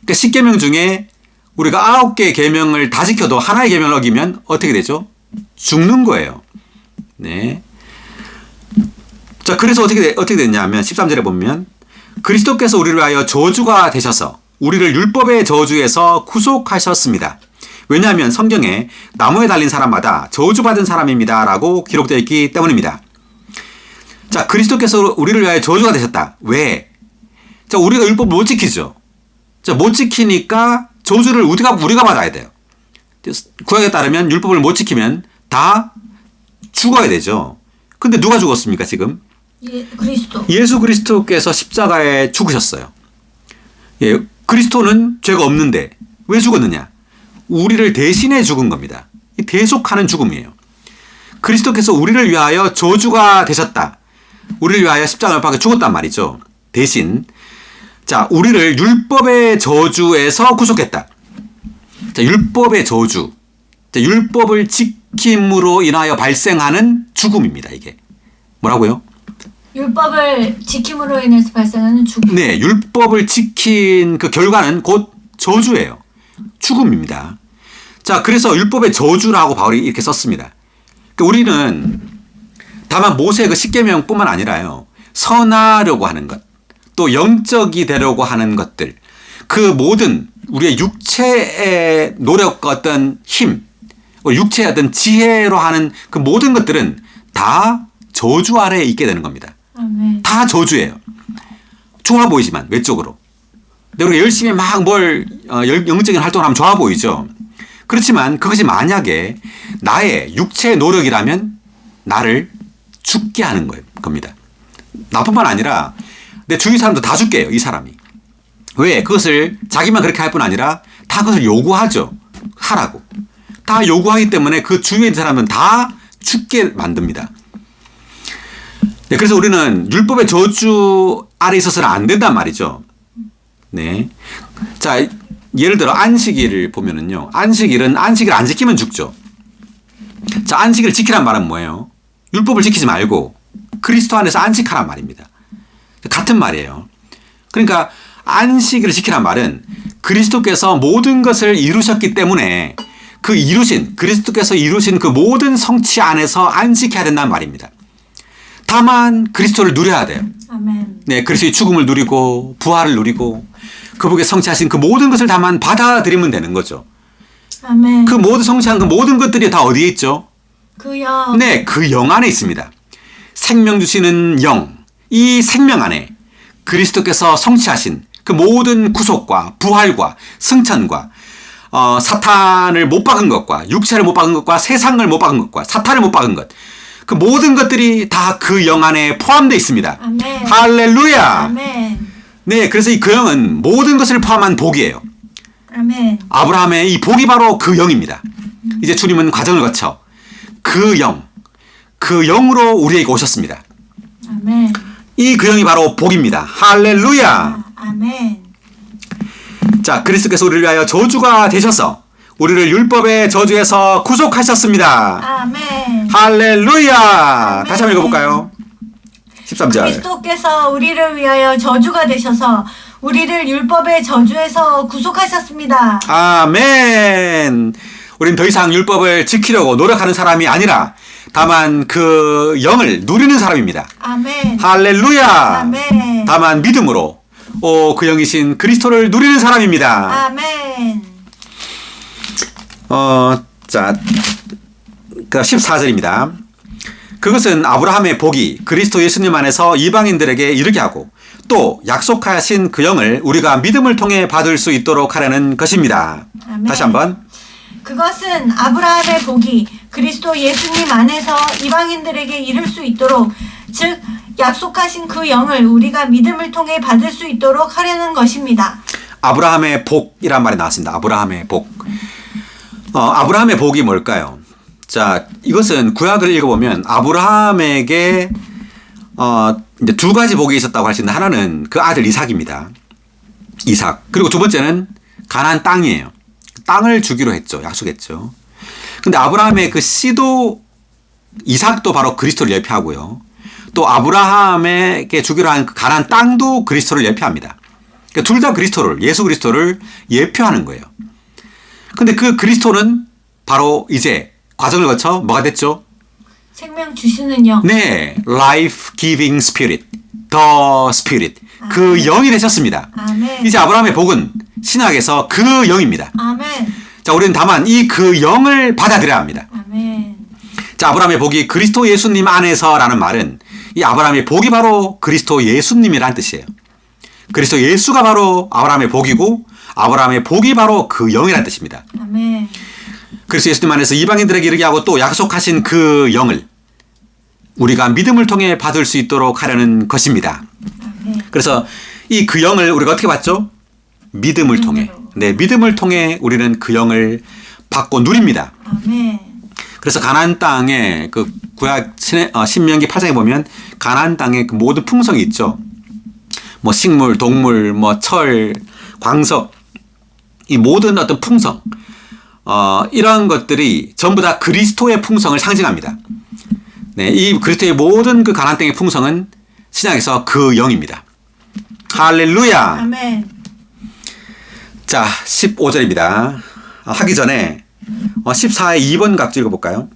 그러니까 10계명 중에 우리가 9개의 계명을 다 지켜도 하나의 계명을 어기면 어떻게 되죠? 죽는 거예요. 네. 자, 그래서 어떻게 됐냐면 13절에 보면 그리스도께서 우리를 위하여 저주가 되셔서 우리를 율법의 저주에서 구속하셨습니다. 왜냐하면 성경에 나무에 달린 사람마다 저주받은 사람입니다. 라고 기록되어 있기 때문입니다. 자, 그리스도께서 우리를 위하여 저주가 되셨다. 왜? 자, 우리가 율법을 못 지키죠. 자, 못 지키니까 저주를 우리가 받아야 돼요. 구약에 따르면 율법을 못 지키면 다 죽어야 되죠. 근데 누가 죽었습니까, 지금? 그리스도. 예수 그리스도께서 십자가에 죽으셨어요. 예, 그리스도는 죄가 없는데 왜 죽었느냐? 우리를 대신해 죽은 겁니다. 대속하는 죽음이에요. 그리스도께서 우리를 위하여 저주가 되셨다. 우리를 위하여 십자가를 박혀 죽었단 말이죠. 대신 자, 우리를 율법의 저주에서 구속했다. 자, 율법의 저주. 자, 율법을 지킴으로 인하여 발생하는 죽음입니다. 이게 뭐라고요? 율법을 지킴으로 인해서 발생하는 죽음. 네, 율법을 지킨 그 결과는 곧 저주예요. 죽음입니다. 자, 그래서 율법의 저주라고 바울이 이렇게 썼습니다. 그러니까 우리는 다만 모세의 그 10계명뿐만 아니라요. 선하려고 하는 것, 또 영적이 되려고 하는 것들, 그 모든 우리의 육체의 노력과 어떤 힘, 육체의 어떤 지혜로 하는 그 모든 것들은 다 저주 아래에 있게 되는 겁니다. 아멘. 다 저주예요. 좋아 보이지만 외적으로. 근데 우리가 열심히 막 영적인 활동을 하면 좋아 보이죠. 그렇지만 그것이 만약에 나의 육체의 노력이라면 나를 죽게 하는 겁니다. 나뿐만 아니라 내 주위 사람도 다 죽게 해요. 이 사람이. 왜? 그것을 자기만 그렇게 할 뿐 아니라 다 그것을 요구하죠. 하라고. 다 요구하기 때문에 그 주위에 있는 사람은 다 죽게 만듭니다. 네, 그래서 우리는 율법의 저주 아래 있어서는 안 된단 말이죠. 네. 자, 예를 들어 안식일을 보면은요. 안식일을 안 지키면 죽죠. 자, 안식일을 지키란 말은 뭐예요? 율법을 지키지 말고 그리스도 안에서 안식하란 말입니다. 같은 말이에요. 그러니까 안식일을 지키란 말은 그리스도께서 모든 것을 이루셨기 때문에 그리스도께서 이루신 그 모든 성취 안에서 안식해야 된다는 말입니다. 다만 그리스도를 누려야 돼요. 아멘. 네, 그리스도의 죽음을 누리고 부활을 누리고 그분께 성취하신 그 모든 것을 다만 받아들이면 되는 거죠. 아멘. 그 모든 성취한 그 모든 것들이 다 어디에 있죠? 그 영. 네, 그 영 안에 있습니다. 생명 주시는 영, 이 생명 안에 그리스도께서 성취하신 그 모든 구속과 부활과 승천과 사탄을 못 박은 것과 육체를 못 박은 것과 세상을 못 박은 것과 사탄을 못 박은 것, 그 모든 것들이 다 그 영 안에 포함되어 있습니다. 아멘. 할렐루야. 아멘. 네, 그래서 이 그 영은 모든 것을 포함한 복이에요. 아멘. 아브라함의 이 복이 바로 그 영입니다. 이제 주님은 과정을 거쳐 그 영으로 우리에게 오셨습니다. 아멘. 이 그 영이 바로 복입니다. 할렐루야. 아멘. 자, 그리스도께서 우리를 위하여 저주가 되셔서 우리를 율법의 저주에서 구속하셨습니다. 아멘. 할렐루야. 아멘. 다시 한번 읽어볼까요? 13절. 그리스도께서 우리를 위하여 저주가 되셔서 우리를 율법의 저주에서 구속하셨습니다. 아멘. 우린 더 이상 율법을 지키려고 노력하는 사람이 아니라 다만 그 영을 누리는 사람입니다. 아멘. 할렐루야. 아멘. 다만 믿음으로 그 영이신 그리스도를 누리는 사람입니다. 아멘. 자, 14절입니다. 그것은 아브라함의 복이 그리스도 예수님 안에서 이방인들에게 이르게 하고 또 약속하신 그 영을 우리가 믿음을 통해 받을 수 있도록 하려는 것입니다. 아멘. 다시 한번. 그것은 아브라함의 복이 그리스도 예수님 안에서 이방인들에게 이를 수 있도록, 즉 약속하신 그 영을 우리가 믿음을 통해 받을 수 있도록 하려는 것입니다. 아브라함의 복이란 말이 나왔습니다. 아브라함의 복. 아브라함의 복이 뭘까요? 자, 이것은 구약을 읽어보면 아브라함에게 이제 두 가지 복이 있었다고 할 수 있는데, 하나는 그 아들 이삭입니다. 이삭. 그리고 두 번째는 가나안 땅이에요. 땅을 주기로 했죠. 약속했죠. 근데 아브라함의 그 씨도 이삭도 바로 그리스도를 예표하고요. 또 아브라함에게 주기로 한 그 가나안 땅도 그리스도를 예표합니다. 그러니까 둘 다 그리스도를, 예수 그리스도를 예표하는 거예요. 근데 그 그리스도는 바로 이제 과정을 거쳐 뭐가 됐죠? 생명 주시는 영. 네, life giving spirit, the spirit. 그 영이 되셨습니다. 아멘. 이제 아브라함의 복은 신약에서 그 영입니다. 아멘. 자, 우리는 다만 이 그 영을 받아들여야 합니다. 아멘. 자, 아브라함의 복이 그리스도 예수님 안에서라는 말은 이 아브라함의 복이 바로 그리스도 예수님이라는 뜻이에요. 그리스도 예수가 바로 아브라함의 복이고 아브라함의 복이 바로 그 영이라는 뜻입니다. 아멘. 그리스도 예수님 안에서 이방인들에게 이르게 하고 또 약속하신 그 영을 우리가 믿음을 통해 받을 수 있도록 하려는 것입니다. 아멘. 그래서 이 그 영을 우리가 어떻게 받죠? 믿음을 통해. 네, 믿음을 통해 우리는 그 영을 받고 누립니다. 아멘. 그래서 가나안 땅에 그 구약 신명기 8장에 보면 가나안 땅에 그 모든 풍성이 있죠. 뭐 식물, 동물, 뭐 철, 광석, 이 모든 어떤 풍성, 이러한 것들이 전부 다 그리스도의 풍성을 상징합니다. 네, 이 그리스도의 모든 그 가나안 땅의 풍성은 신약에서 그 영입니다. 할렐루야. 아멘. 자, 15절입니다. 하기 전에 14의 2번 각주 읽어볼까요?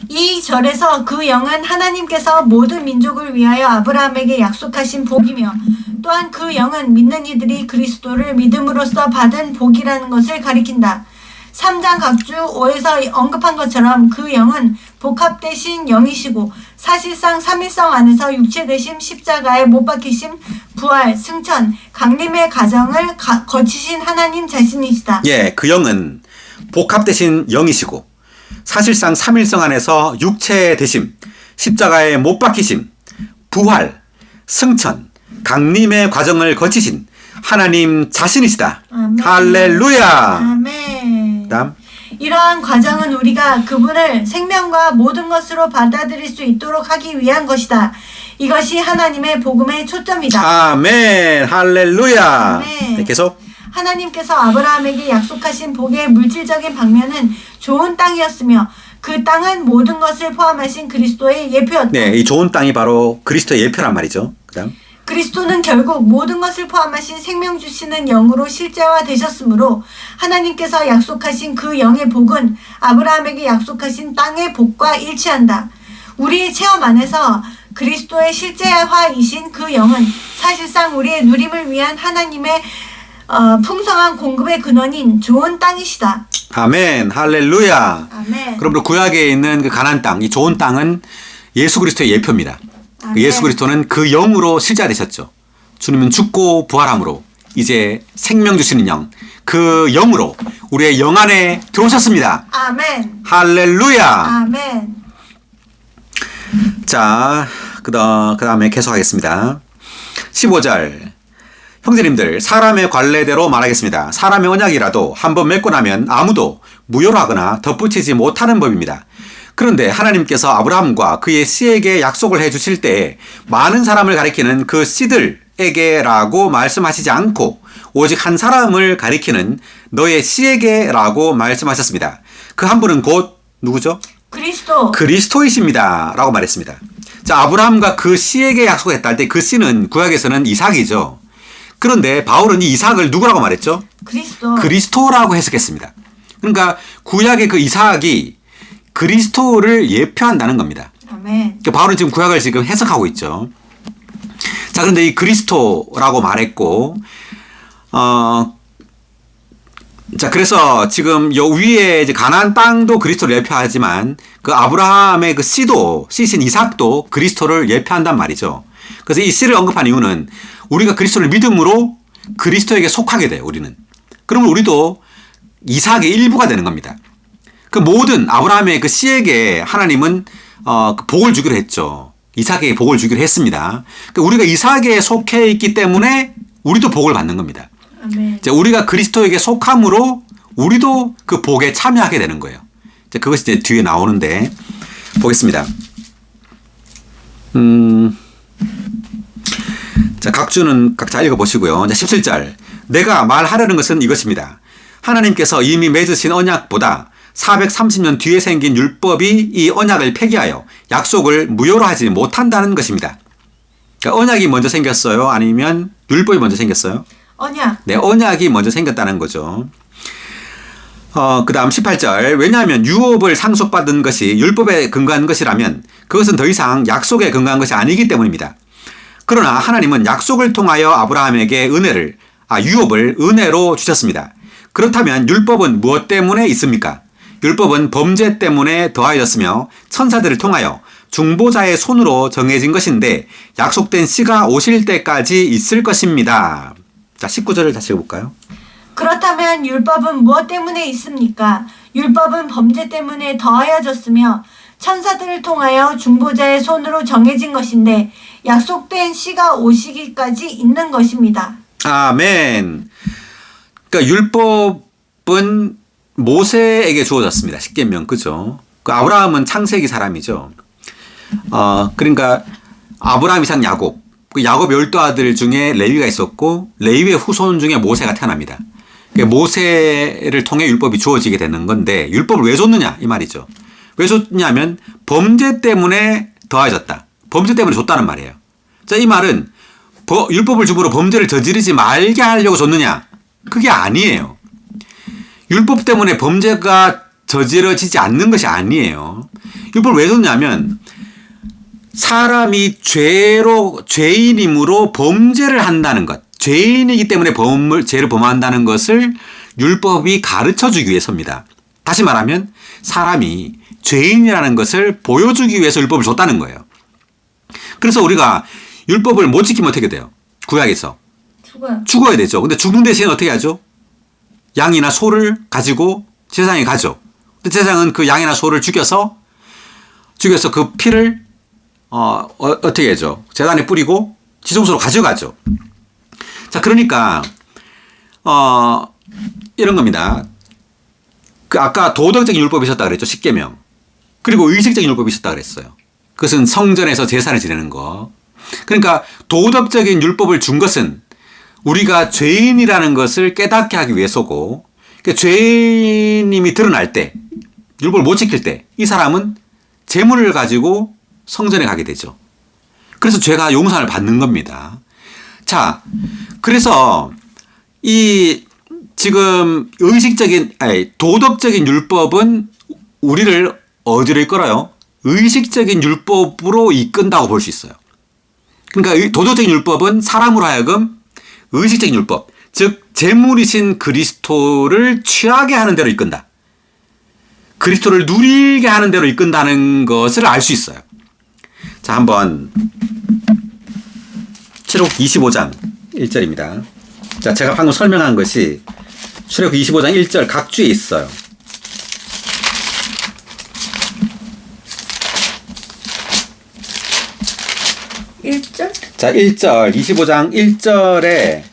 이 절에서 그 영은 하나님께서 모든 민족을 위하여 아브라함에게 약속하신 복이며 또한 그 영은 믿는 이들이 그리스도를 믿음으로써 받은 복이라는 것을 가리킨다. 3장 각주 5에서 언급한 것처럼 그 영은 복합되신 영이시고 사실상 삼일성 안에서 육체되심, 십자가에 못 박히심, 부활, 승천, 강림의 과정을 거치신 하나님 자신이시다. 예, 그 영은 복합되신 영이시고 사실상 삼일성 안에서 육체 되심, 십자가에 못 박히심, 부활, 승천, 강림의 과정을 거치신 하나님 자신이시다. 아멘. 할렐루야. 아멘. 다음. 이러한 과정은 우리가 그분을 생명과 모든 것으로 받아들일 수 있도록 하기 위한 것이다. 이것이 하나님의 복음의 초점이다. 아멘. 할렐루야. 아멘. 네, 계속. 하나님께서 아브라함에게 약속하신 복의 물질적인 방면은 좋은 땅이었으며 그 땅은 모든 것을 포함하신 그리스도의 예표였다. 네, 이 좋은 땅이 바로 그리스도의 예표란 말이죠. 그다음. 그리스도는 결국 모든 것을 포함하신 생명 주시는 영으로 실제화되셨으므로 하나님께서 약속하신 그 영의 복은 아브라함에게 약속하신 땅의 복과 일치한다. 우리의 체험 안에서 그리스도의 실제화이신 그 영은 사실상 우리의 누림을 위한 하나님의 풍성한 공급의 근원인 좋은 땅이시다. 아멘. 할렐루야. 아멘. 그러므로 구약에 있는 그 가나안 땅, 이 좋은 땅은 예수 그리스도의 예표입니다. 그 아멘. 예수 그리스도는 그 영으로 실제되셨죠. 주님은 죽고 부활함으로 이제 생명 주시는 영, 그 영으로 우리의 영 안에 들어오셨습니다. 아멘. 할렐루야. 아멘. 자, 그 다음에 계속하겠습니다. 15절. 형제님들, 사람의 관례대로 말하겠습니다. 사람의 언약이라도 한번 맺고 나면 아무도 무효로 하거나 덧붙이지 못하는 법입니다. 그런데 하나님께서 아브라함과 그의 씨에게 약속을 해주실 때 많은 사람을 가리키는 그 씨들에게라고 말씀하시지 않고 오직 한 사람을 가리키는 너의 씨에게라고 말씀하셨습니다. 그 한 분은 곧 누구죠? 그리스도. 그리스도이십니다. 라고 말했습니다. 자, 아브라함과 그 씨에게 약속했다 할 때 그 씨는 구약에서는 이삭이죠. 그런데 바울은 이 이삭을 누구라고 말했죠? 그리스도. 그리스도라고 해석했습니다. 그러니까 구약의 그 이삭이 그리스도를 예표한다는 겁니다. 아멘. 그러니까 바울은 지금 구약을 지금 해석하고 있죠. 자, 그런데 이 그리스도라고 말했고, 자, 그래서 지금 요 위에 이제 가나안 땅도 그리스도를 예표하지만 그 아브라함의 그 씨신 이삭도 그리스도를 예표한단 말이죠. 그래서 이 씨를 언급한 이유는 우리가 그리스도를 믿음으로 그리스도에게 속하게 돼요. 우리는. 그러면 우리도 이삭의 일부가 되는 겁니다. 그 모든 아브라함의 그 씨에게 하나님은 그 복을 주기로 했죠. 이삭에게 복을 주기로 했습니다. 그러니까 우리가 이삭에 속해 있기 때문에 우리도 복을 받는 겁니다. 아멘. 이제 우리가 그리스도에게 속함으로 우리도 그 복에 참여하게 되는 거예요. 이제 그것이 이제 뒤에 나오는데 보겠습니다. 자, 각주는 각자 읽어보시고요. 17절. 내가 말하려는 것은 이것입니다. 하나님께서 이미 맺으신 언약보다 430년 뒤에 생긴 율법이 이 언약을 폐기하여 약속을 무효로 하지 못한다는 것입니다. 그러니까 언약이 먼저 생겼어요? 아니면 율법이 먼저 생겼어요? 언약. 네, 언약이 먼저 생겼다는 거죠. 그 다음 18절. 왜냐하면 유업을 상속받은 것이 율법에 근거한 것이라면 그것은 더 이상 약속에 근거한 것이 아니기 때문입니다. 그러나 하나님은 약속을 통하여 아브라함에게 유업을 은혜로 주셨습니다. 그렇다면 율법은 무엇 때문에 있습니까? 율법은 범죄 때문에 더하여졌으며 천사들을 통하여 중보자의 손으로 정해진 것인데 약속된 씨가 오실 때까지 있을 것입니다. 자, 19절을 다시 읽어볼까요? 그렇다면 율법은 무엇 때문에 있습니까? 율법은 범죄 때문에 더하여졌으며 천사들을 통하여 중보자의 손으로 정해진 것인데 약속된 씨가 오시기까지 있는 것입니다. 아멘. 그러니까 율법은 모세에게 주어졌습니다. 십계명, 그죠? 그 아브라함은 창세기 사람이죠. 그러니까 아브라함, 이삭, 야곱. 그 야곱 12아들 중에 레위가 있었고 레위의 후손 중에 모세가 태어납니다. 모세를 통해 율법이 주어지게 되는 건데 율법을 왜 줬느냐 이 말이죠. 왜 줬냐면 범죄 때문에 더해졌다. 범죄 때문에 줬다는 말이에요. 자, 이 말은 율법을 주므로 범죄를 저지르지 말게 하려고 줬느냐? 그게 아니에요. 율법 때문에 범죄가 저지러지지 않는 것이 아니에요. 율법을 왜 줬냐면 사람이 죄인임으로 범죄를 한다는 것, 죄인이기 때문에 죄를 범한다는 것을 율법이 가르쳐 주기 위해서입니다. 다시 말하면 사람이 죄인이라는 것을 보여주기 위해서 율법을 줬다는 거예요. 그래서 우리가 율법을 못 지키면 어떻게 돼요? 구약에서 죽어야 되죠. 근데 죽는 대신 어떻게 하죠? 양이나 소를 가지고 제사장에 가죠. 근데 제사장은 그 양이나 소를 죽여서 그 피를 어떻게 하죠? 제단에 뿌리고 지성소로 가져가죠. 자, 그러니까 이런 겁니다. 그 아까 도덕적인 율법이 있었다 그랬죠. 십계명. 그리고 의식적인 율법이 있었다 그랬어요. 그것은 성전에서 제사를 지내는 거. 그러니까 도덕적인 율법을 준 것은 우리가 죄인이라는 것을 깨닫게 하기 위해서고, 그러니까 죄인임이 드러날 때, 율법을 못 지킬 때 이 사람은 재물을 가지고 성전에 가게 되죠. 그래서 죄가 용서를 받는 겁니다. 자, 그래서 이 지금 도덕적인 율법은 우리를 어디로 이끌어요? 의식적인 율법으로 이끈다고 볼 수 있어요. 그러니까 도덕적인 율법은 사람으로 하여금 의식적인 율법, 즉 재물이신 그리스도를 취하게 하는 대로 이끈다. 그리스도를 누리게 하는 대로 이끈다는 것을 알 수 있어요. 자, 한번 출애굽 25장 1절입니다. 자, 제가 방금 설명한 것이 출애굽 25장 1절 각주에 있어요. 자, 1절, 25장 1절에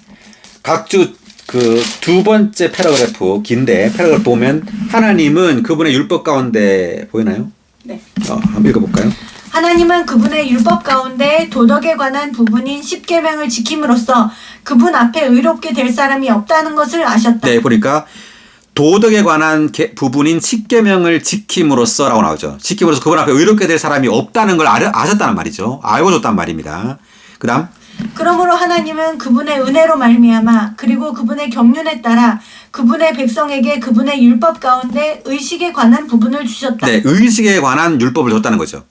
각주 그 두 번째 패러그래프, 긴데 패러그래프 보면 하나님은 그분의 율법 가운데 보이나요? 네. 한번 읽어볼까요? 하나님은 그분의 율법 가운데 도덕에 관한 부분인 십계명을 지킴으로써 그분 앞에 의롭게 될 사람이 없다는 것을 아셨다. 네, 보니까 도덕에 관한 부분인 십계명을 지킴으로써라고 나오죠. 지킴으로써 그분 앞에 의롭게 될 사람이 없다는 걸 아셨다는 말이죠. 알고 줬단 말입니다. 그 다음. 그러므로 하나님은 그분의 은혜로 말미암아 그리고 그분의 경륜에 따라 그분의 백성에게 그분의 율법 가운데 의식에 관한 부분을 주셨다. 네, 의식에 관한 율법을 줬다는 거죠.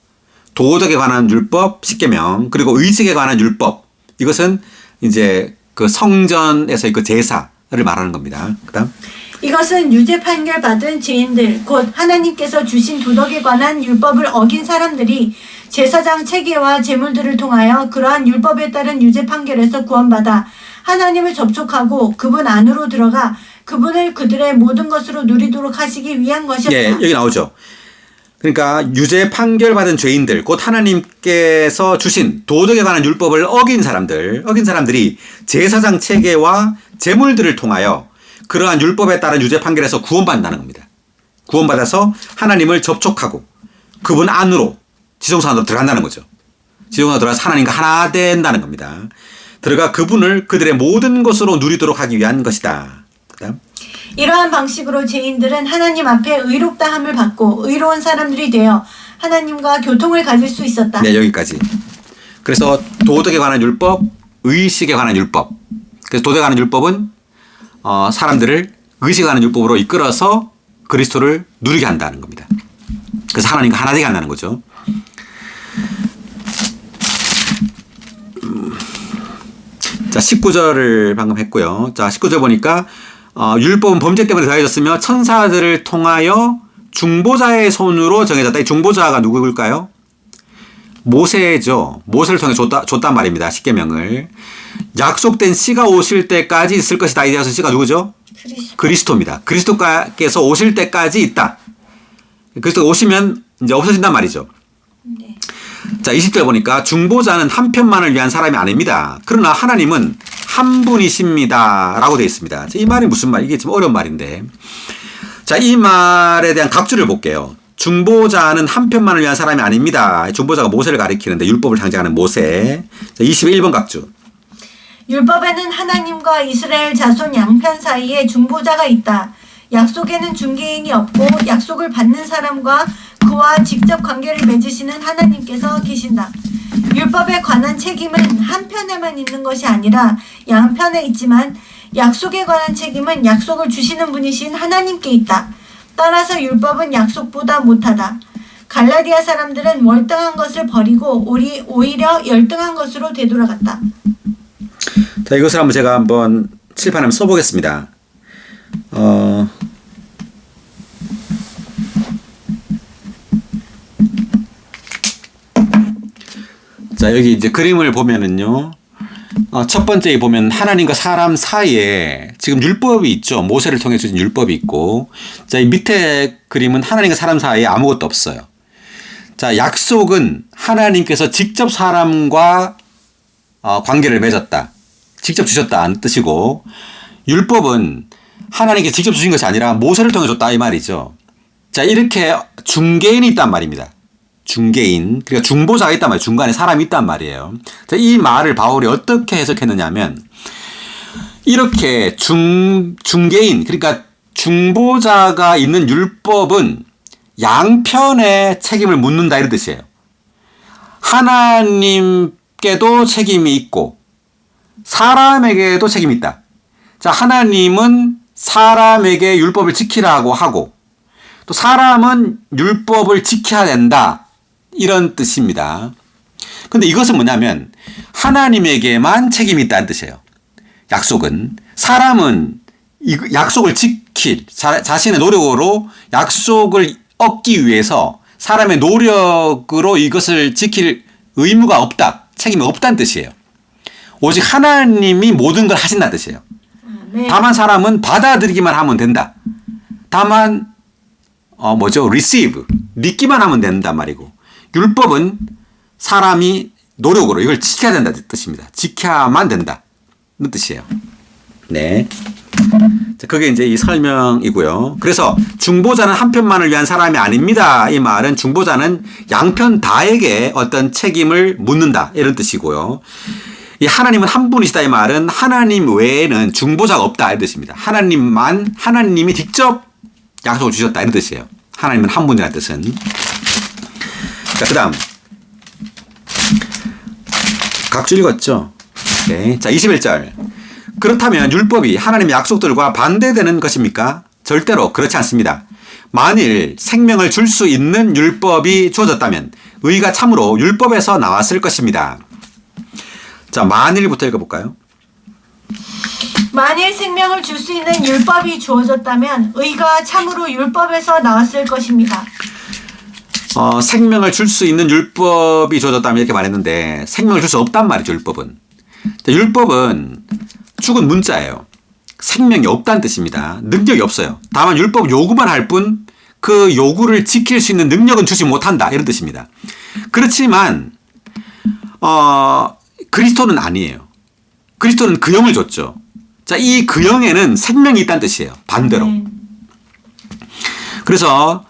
도덕에 관한 율법, 십계명, 그리고 의식에 관한 율법. 이것은 이제 그 성전에서의 그 제사를 말하는 겁니다. 그다음. 이것은 유죄 판결 받은 죄인들 곧 하나님께서 주신 도덕에 관한 율법을 어긴 사람들이 제사장 체계와 제물들을 통하여 그러한 율법에 따른 유죄 판결에서 구원받아 하나님을 접촉하고 그분 안으로 들어가 그분을 그들의 모든 것으로 누리도록 하시기 위한 것이었다. 예, 여기 나오죠. 그러니까 유죄 판결받은 죄인들, 곧 하나님께서 주신 도덕에 관한 율법을 어긴 사람들이 제사장 체계와 제물들을 통하여 그러한 율법에 따른 유죄 판결에서 구원받는다는 겁니다. 구원받아서 하나님을 접촉하고 그분 안으로 지성소 안으로 들어간다는 거죠. 지성소 안으로 들어가서 하나님과 하나 된다는 겁니다. 들어가 그분을 그들의 모든 것으로 누리도록 하기 위한 것이다. 그다음. 이러한 방식으로 죄인들은 하나님 앞에 의롭다함을 받고 의로운 사람들이 되어 하나님과 교통을 가질 수 있었다. 네, 여기까지. 그래서 도덕에 관한 율법, 의식에 관한 율법. 그래서 도덕에 관한 율법은 사람들을 의식에 관한 율법으로 이끌어서 그리스도를 누리게 한다는 겁니다. 그래서 하나님과 하나 되게 한다는 거죠. 자, 19절을 방금 했고요. 자, 19절 보니까 율법은 범죄 때문에 더해졌으며 천사들을 통하여 중보자의 손으로 정해졌다. 이 중보자가 누구일까요? 모세죠. 모세를 통해 줬단 말입니다. 십계명을. 약속된 씨가 오실 때까지 있을 것이다. 이 약속된 씨가 누구죠? 그리스도입니다. 그리스도께서 오실 때까지 있다. 그리스도가 오시면 이제 없어진단 말이죠. 네. 자, 20절 보니까 중보자는 한 편만을 위한 사람이 아닙니다. 그러나 하나님은 한 분이십니다. 라고 되어 있습니다. 이 말이 무슨 말? 이게 좀 어려운 말인데. 자, 이 말에 대한 각주를 볼게요. 중보자는 한 편만을 위한 사람이 아닙니다. 중보자가 모세를 가리키는데 율법을 상징하는 모세. 자, 21번 각주. 율법에는 하나님과 이스라엘 자손 양편 사이에 중보자가 있다. 약속에는 중개인이 없고 약속을 받는 사람과 그와 직접 관계를 맺으시는 하나님께서 계신다. 율법에 관한 책임은 한편에만 있는 것이 아니라 양편에 있지만 약속에 관한 책임은 약속을 주시는 분이신 하나님께 있다. 따라서 율법은 약속보다 못하다. 갈라디아 사람들은 월등한 것을 버리고 오히려 열등한 것으로 되돌아갔다. 자, 이것을 제가 한번 칠판에 써보겠습니다. 자, 여기 이제 그림을 보면은요. 첫 번째에 보면 하나님과 사람 사이에 지금 율법이 있죠. 모세를 통해 주신 율법이 있고. 자, 이 밑에 그림은 하나님과 사람 사이에 아무것도 없어요. 자, 약속은 하나님께서 직접 사람과 관계를 맺었다. 직접 주셨다는 뜻이고, 율법은 하나님께 직접 주신 것이 아니라 모세를 통해 줬다 이 말이죠. 자, 이렇게 중개인이 있단 말입니다. 중개인, 그러니까 중보자가 있단 말이에요. 중간에 사람이 있단 말이에요. 자, 이 말을 바울이 어떻게 해석했느냐 하면 이렇게 중개인, 그러니까 중보자가 있는 율법은 양편의 책임을 묻는다 이런 뜻이에요. 하나님께도 책임이 있고 사람에게도 책임이 있다. 자, 하나님은 사람에게 율법을 지키라고 하고 또 사람은 율법을 지켜야 된다. 이런 뜻입니다. 근데 이것은 뭐냐면 하나님에게만 책임이 있다는 뜻이에요. 약속은. 사람은 이 약속을 지킬 자신의 노력으로 약속을 얻기 위해서 사람의 노력으로 이것을 지킬 의무가 없다. 책임이 없다는 뜻이에요. 오직 하나님이 모든 걸 하신다는 뜻이에요. 네. 다만 사람은 받아들이기만 하면 된다. 다만 receive, 믿기만 하면 된단 말이고, 율법은 사람이 노력으로 이걸 지켜야 된다는 뜻입니다. 지켜야만 된다. 는 뜻이에요. 네. 자, 그게 이제 이 설명이고요. 그래서 중보자는 한 편만을 위한 사람이 아닙니다. 이 말은 중보자는 양편 다에게 어떤 책임을 묻는다. 이런 뜻이고요. 이 하나님은 한 분이시다. 이 말은 하나님 외에는 중보자가 없다. 이런 뜻입니다. 하나님이 직접 약속을 주셨다. 이런 뜻이에요. 하나님은 한 분이라는 뜻은. 자, 그 다음. 각주 읽었죠? 네. 자, 21절. 그렇다면 율법이 하나님의 약속들과 반대되는 것입니까? 절대로 그렇지 않습니다. 만일 생명을 줄 수 있는 율법이 주어졌다면 의가 참으로 율법에서 나왔을 것입니다. 자, 만일부터 읽어볼까요? 만일 생명을 줄 수 있는 율법이 주어졌다면 의가 참으로 율법에서 나왔을 것입니다. 생명을 줄 수 있는 율법 율법이 주어졌다면 이렇게 말했는데 생명을 줄 수 없단 말이죠. 율법은. 자, 율법은 죽은 문자예요. 생명이 없다는 뜻입니다. 능력이 없어요. 다만 율법 요구만 할 뿐 그 요구를 지킬 수 있는 능력은 주지 못한다 이런 뜻입니다. 그렇지만 그리스도는 아니에요. 그리스도는 그 영을 줬죠. 자, 이 그 영에는 생명이 있다는 뜻이에요. 반대로. 그래서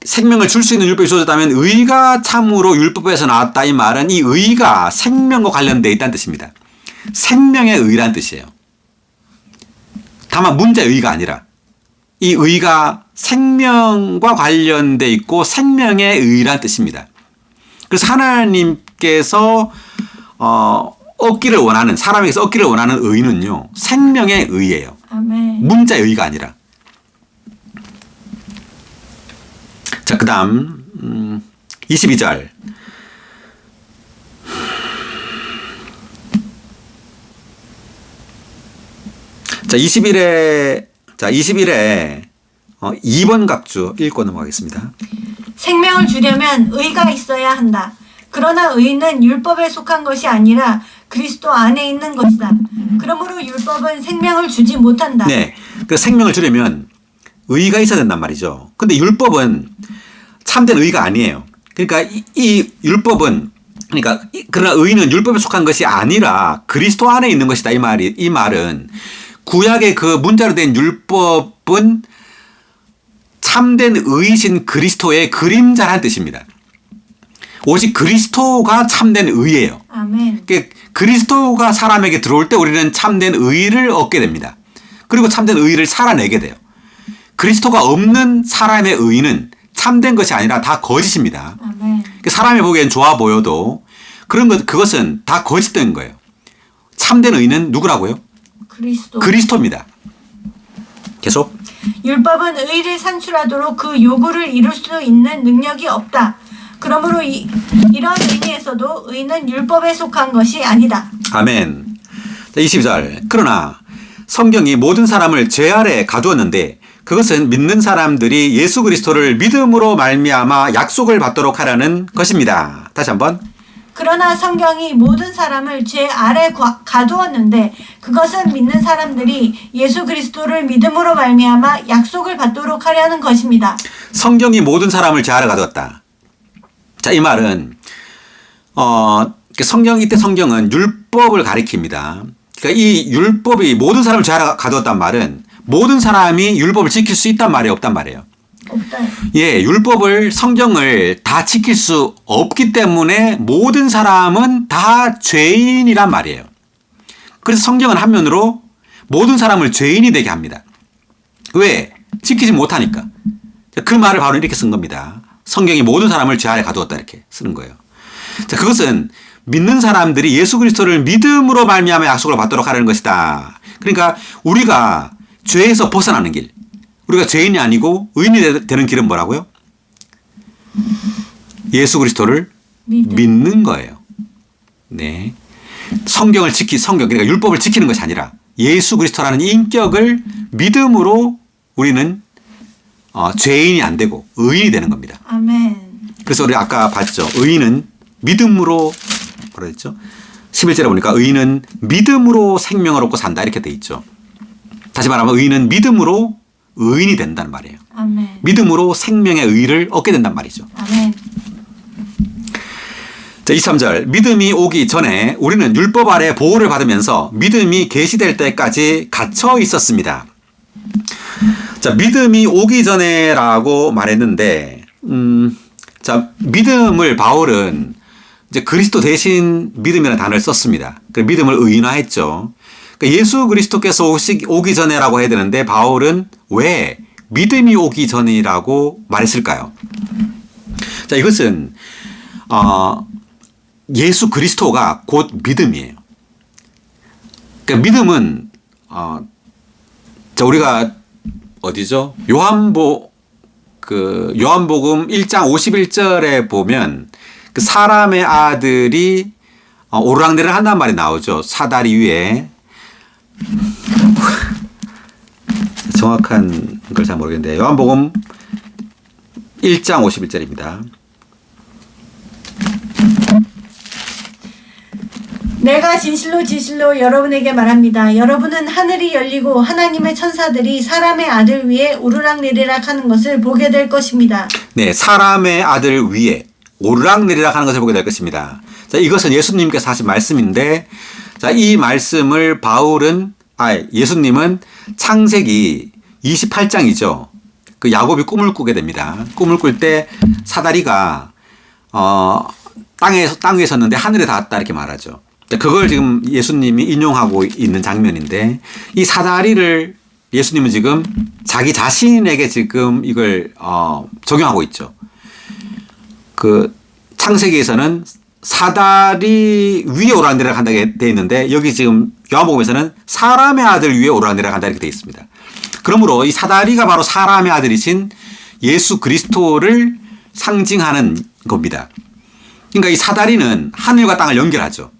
생명을 줄 수 있는 율법이 주어졌다면 의가 참으로 율법에서 나왔다 이 말은 이 의가 생명과 관련되어 있다는 뜻입니다. 생명의 의란 뜻이에요. 다만 문제의 의가 아니라 이 의가 생명과 관련되어 있고 생명의 의란 뜻입니다. 그래서 하나님께서 얻기를 원하는 사람에게서 얻기를 원하는 의는요 생명의 의예요. 아멘. 문자의 의가 아니라. 자, 그 다음 22절. 자, 21에 2번 각주 읽고 넘어가겠습니다. 생명을 주려면 의가 있어야 한다. 그러나 의는 율법에 속한 것이 아니라 그리스도 안에 있는 것이다. 그러므로 율법은 생명을 주지 못한다. 네, 그 생명을 주려면 의가 있어야 된단 말이죠. 근데 율법은 참된 의가 아니에요. 그러니까 이 율법은 그러나 의는 율법에 속한 것이 아니라 그리스도 안에 있는 것이다. 이 말은 구약의 그 문자로 된 율법은 참된 의이신 그리스도의 그림자라는 뜻입니다. 오직 그리스도가 참된 의예요. 아멘. 그리스도가 사람에게 들어올 때 우리는 참된 의를 얻게 됩니다. 그리고 참된 의를 살아내게 돼요. 그리스도가 없는 사람의 의는 참된 것이 아니라 다 거짓입니다. 아멘. 사람이 보기엔 좋아 보여도 그것은 다 거짓된 거예요. 참된 의는 누구라고요? 그리스도입니다. 계속. 율법은 의를 산출하도록 그 요구를 이룰 수 있는 능력이 없다. 그러므로 이런 의미에서도 의는 율법에 속한 것이 아니다. 아멘. 22절. 그러나 성경이 모든 사람을 죄 아래 가두었는데 그것은 믿는 사람들이 예수 그리스도를 믿음으로 말미암아 약속을 받도록 하라는 것입니다. 다시 한번. 그러나 성경이 모든 사람을 죄 아래 가두었는데 그것은 믿는 사람들이 예수 그리스도를 믿음으로 말미암아 약속을 받도록 하려는 것입니다. 성경이 모든 사람을 죄 아래 가두었다. 자, 이 말은 이때 성경은 율법을 가리킵니다. 그러니까 이 율법이 모든 사람을 죄 아래 가두었단 말은 모든 사람이 율법을 지킬 수 있단 말이에요, 없단 말이에요? 없다. 예, 율법을 성경을 다 지킬 수 없기 때문에 모든 사람은 다 죄인이란 말이에요. 그래서 성경은 한면으로 모든 사람을 죄인이 되게 합니다. 왜? 지키지 못하니까. 그 말을 바로 이렇게 쓴 겁니다. 성경이 모든 사람을 죄 아래 가두었다 이렇게 쓰는 거예요. 자, 그것은 믿는 사람들이 예수 그리스도를 믿음으로 말미암아 약속을 받도록 하라는 것이다. 그러니까 우리가 죄에서 벗어나는 길, 우리가 죄인이 아니고 의인이 되는 길은 뭐라고요? 예수 그리스도를 믿는 거예요. 네. 그러니까 율법을 지키는 것이 아니라 예수 그리스도라는 인격을 믿음으로 우리는 죄인이 안 되고 의인이 되는 겁니다. 아멘. 그래서 우리 아까 봤죠. 의인은 믿음으로 뭐라 했죠? 11절에 보니까 의인은 믿음으로 생명을 얻고 산다 이렇게 돼 있죠. 다시 말하면 의인은 믿음으로 의인이 된다는 말이에요. 아멘. 믿음으로 생명의 의를 얻게 된단 말이죠. 아멘. 자, 23절. 믿음이 오기 전에 우리는 율법 아래 보호를 받으면서 믿음이 계시될 때까지 갇혀 있었습니다. 자, 믿음이 오기 전에라고 말했는데, 자, 믿음을 바울은 이제 그리스도 대신 믿음이라는 단어를 썼습니다. 그 믿음을 의인화했죠. 그러니까 예수 그리스도께서 오기 전에라고 해야 되는데 바울은 왜 믿음이 오기 전이라고 말했을까요? 자, 이것은 예수 그리스도가 곧 믿음이에요. 그러니까 믿음은 자, 우리가 어디죠? 요한복음 1장 51절에 보면 그 사람의 아들이 오르락내리락 한단 말이 나오죠. 사다리 위에. 정확한 걸 잘 모르겠는데 요한복음 1장 51절입니다. 내가 진실로 진실로 여러분에게 말합니다. 여러분은 하늘이 열리고 하나님의 천사들이 사람의 아들 위에 오르락내리락 하는 것을 보게 될 것입니다. 네, 사람의 아들 위에 오르락내리락 하는 것을 보게 될 것입니다. 자, 이것은 예수님께서 하신 말씀인데, 자, 이 말씀을 예수님은 창세기 28장이죠. 그 야곱이 꿈을 꾸게 됩니다. 꿈을 꿀 때 사다리가 땅에 섰는데 하늘에 닿았다 이렇게 말하죠. 그걸 지금 예수님이 인용하고 있는 장면인데, 이 사다리를 예수님은 지금 자기 자신에게 지금 이걸 적용하고 있죠. 그 창세기에서는 사다리 위에 오르락내리락 한다고 되어 있는데, 여기 지금 요한복음에서는 사람의 아들 위에 오르락내리락 한다 이렇게 되어 있습니다. 그러므로 이 사다리가 바로 사람의 아들이신 예수 그리스도를 상징하는 겁니다. 그러니까 이 사다리는 하늘과 땅을 연결하죠.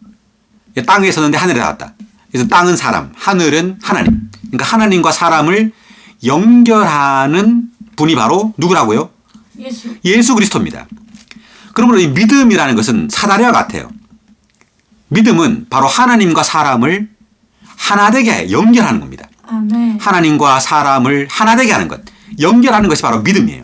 땅에 섰는데 하늘에 닿았다. 그래서 땅은 사람, 하늘은 하나님. 그러니까 하나님과 사람을 연결하는 분이 바로 누구라고요? 예수 그리스도입니다. 그러므로 이 믿음이라는 것은 사다리와 같아요. 믿음은 바로 하나님과 사람을 하나되게 연결하는 겁니다. 아멘. 하나님과 사람을 하나되게 하는 것, 연결하는 것이 바로 믿음이에요.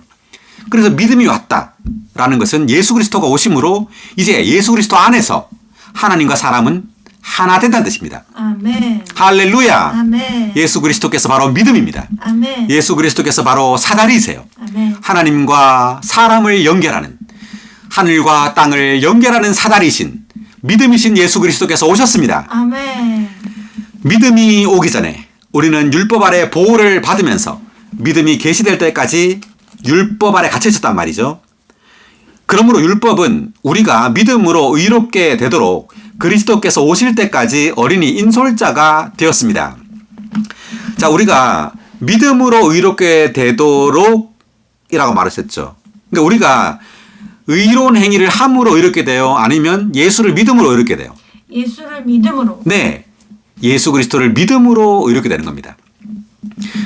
그래서 믿음이 왔다라는 것은 예수 그리스도가 오심으로 이제 예수 그리스도 안에서 하나님과 사람은 하나 된다는 뜻입니다. 아멘. 할렐루야. 아멘. 예수 그리스도께서 바로 믿음입니다. 아멘. 예수 그리스도께서 바로 사다리이세요. 아멘. 하나님과 사람을 연결하는, 하늘과 땅을 연결하는 사다리이신 믿음이신 예수 그리스도께서 오셨습니다. 아멘. 믿음이 오기 전에 우리는 율법 아래 보호를 받으면서 믿음이 계시될 때까지 율법 아래 갇혀 있었단 말이죠. 그러므로 율법은 우리가 믿음으로 의롭게 되도록 그리스도께서 오실 때까지 어린이 인솔자가 되었습니다. 자, 우리가 믿음으로 의롭게 되도록 이라고 말했었죠. 그러니까 우리가 의로운 행위를 함으로 의롭게 돼요? 아니면 예수를 믿음으로 의롭게 돼요? 예수를 믿음으로. 네. 예수 그리스도를 믿음으로 의롭게 되는 겁니다.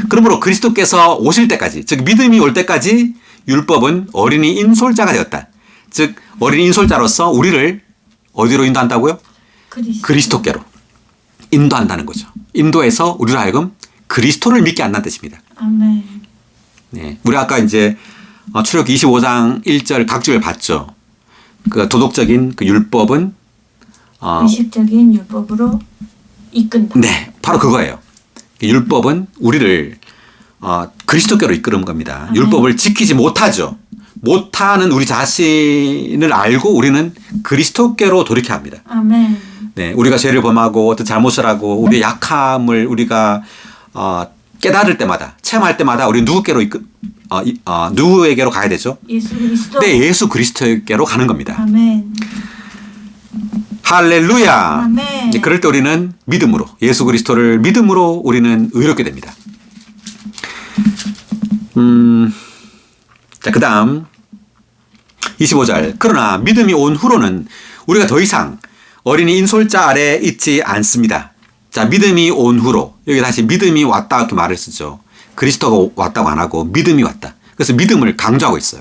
그러므로 그리스도께서 오실 때까지, 즉 믿음이 올 때까지 율법은 어린이 인솔자가 되었다. 즉 어린이 인솔자로서 우리를 어디로 인도한다고요? 그리스도께로 인도한다는 거죠. 인도해서 우리로 하여금 그리스도를 믿게 한다는 뜻입니다. 아멘. 네, 우리 아까 이제 출애굽기 25장 1절 각주를 봤죠. 그 도덕적인 그 율법은 의식적인 율법으로 이끈다. 네, 바로 그거예요. 율법은 우리를 그리스도께로 이끄는 겁니다. 아멘. 율법을 지키지 못하죠. 못하는 우리 자신을 알고 우리는 그리스도께로 돌이켜야 합니다. 아멘. 네, 우리가 죄를 범하고 어떤 잘못을 하고 우리의 약함을 우리가 깨달을 때마다, 체험할 때마다 우리 누구에게로 가야 되죠? 예수 그리스도. 네, 예수 그리스도께로 가는 겁니다. 아멘. 할렐루야. 아멘. 네, 그럴 때 우리는 믿음으로, 예수 그리스도를 믿음으로 우리는 의롭게 됩니다. 자, 그 다음 25절. 그러나 믿음이 온 후로는 우리가 더 이상 어린이 인솔자 아래 있지 않습니다. 자, 믿음이 온 후로. 여기 다시 믿음이 왔다 이렇게 말을 쓰죠. 그리스도가 왔다고 안 하고 믿음이 왔다. 그래서 믿음을 강조하고 있어요.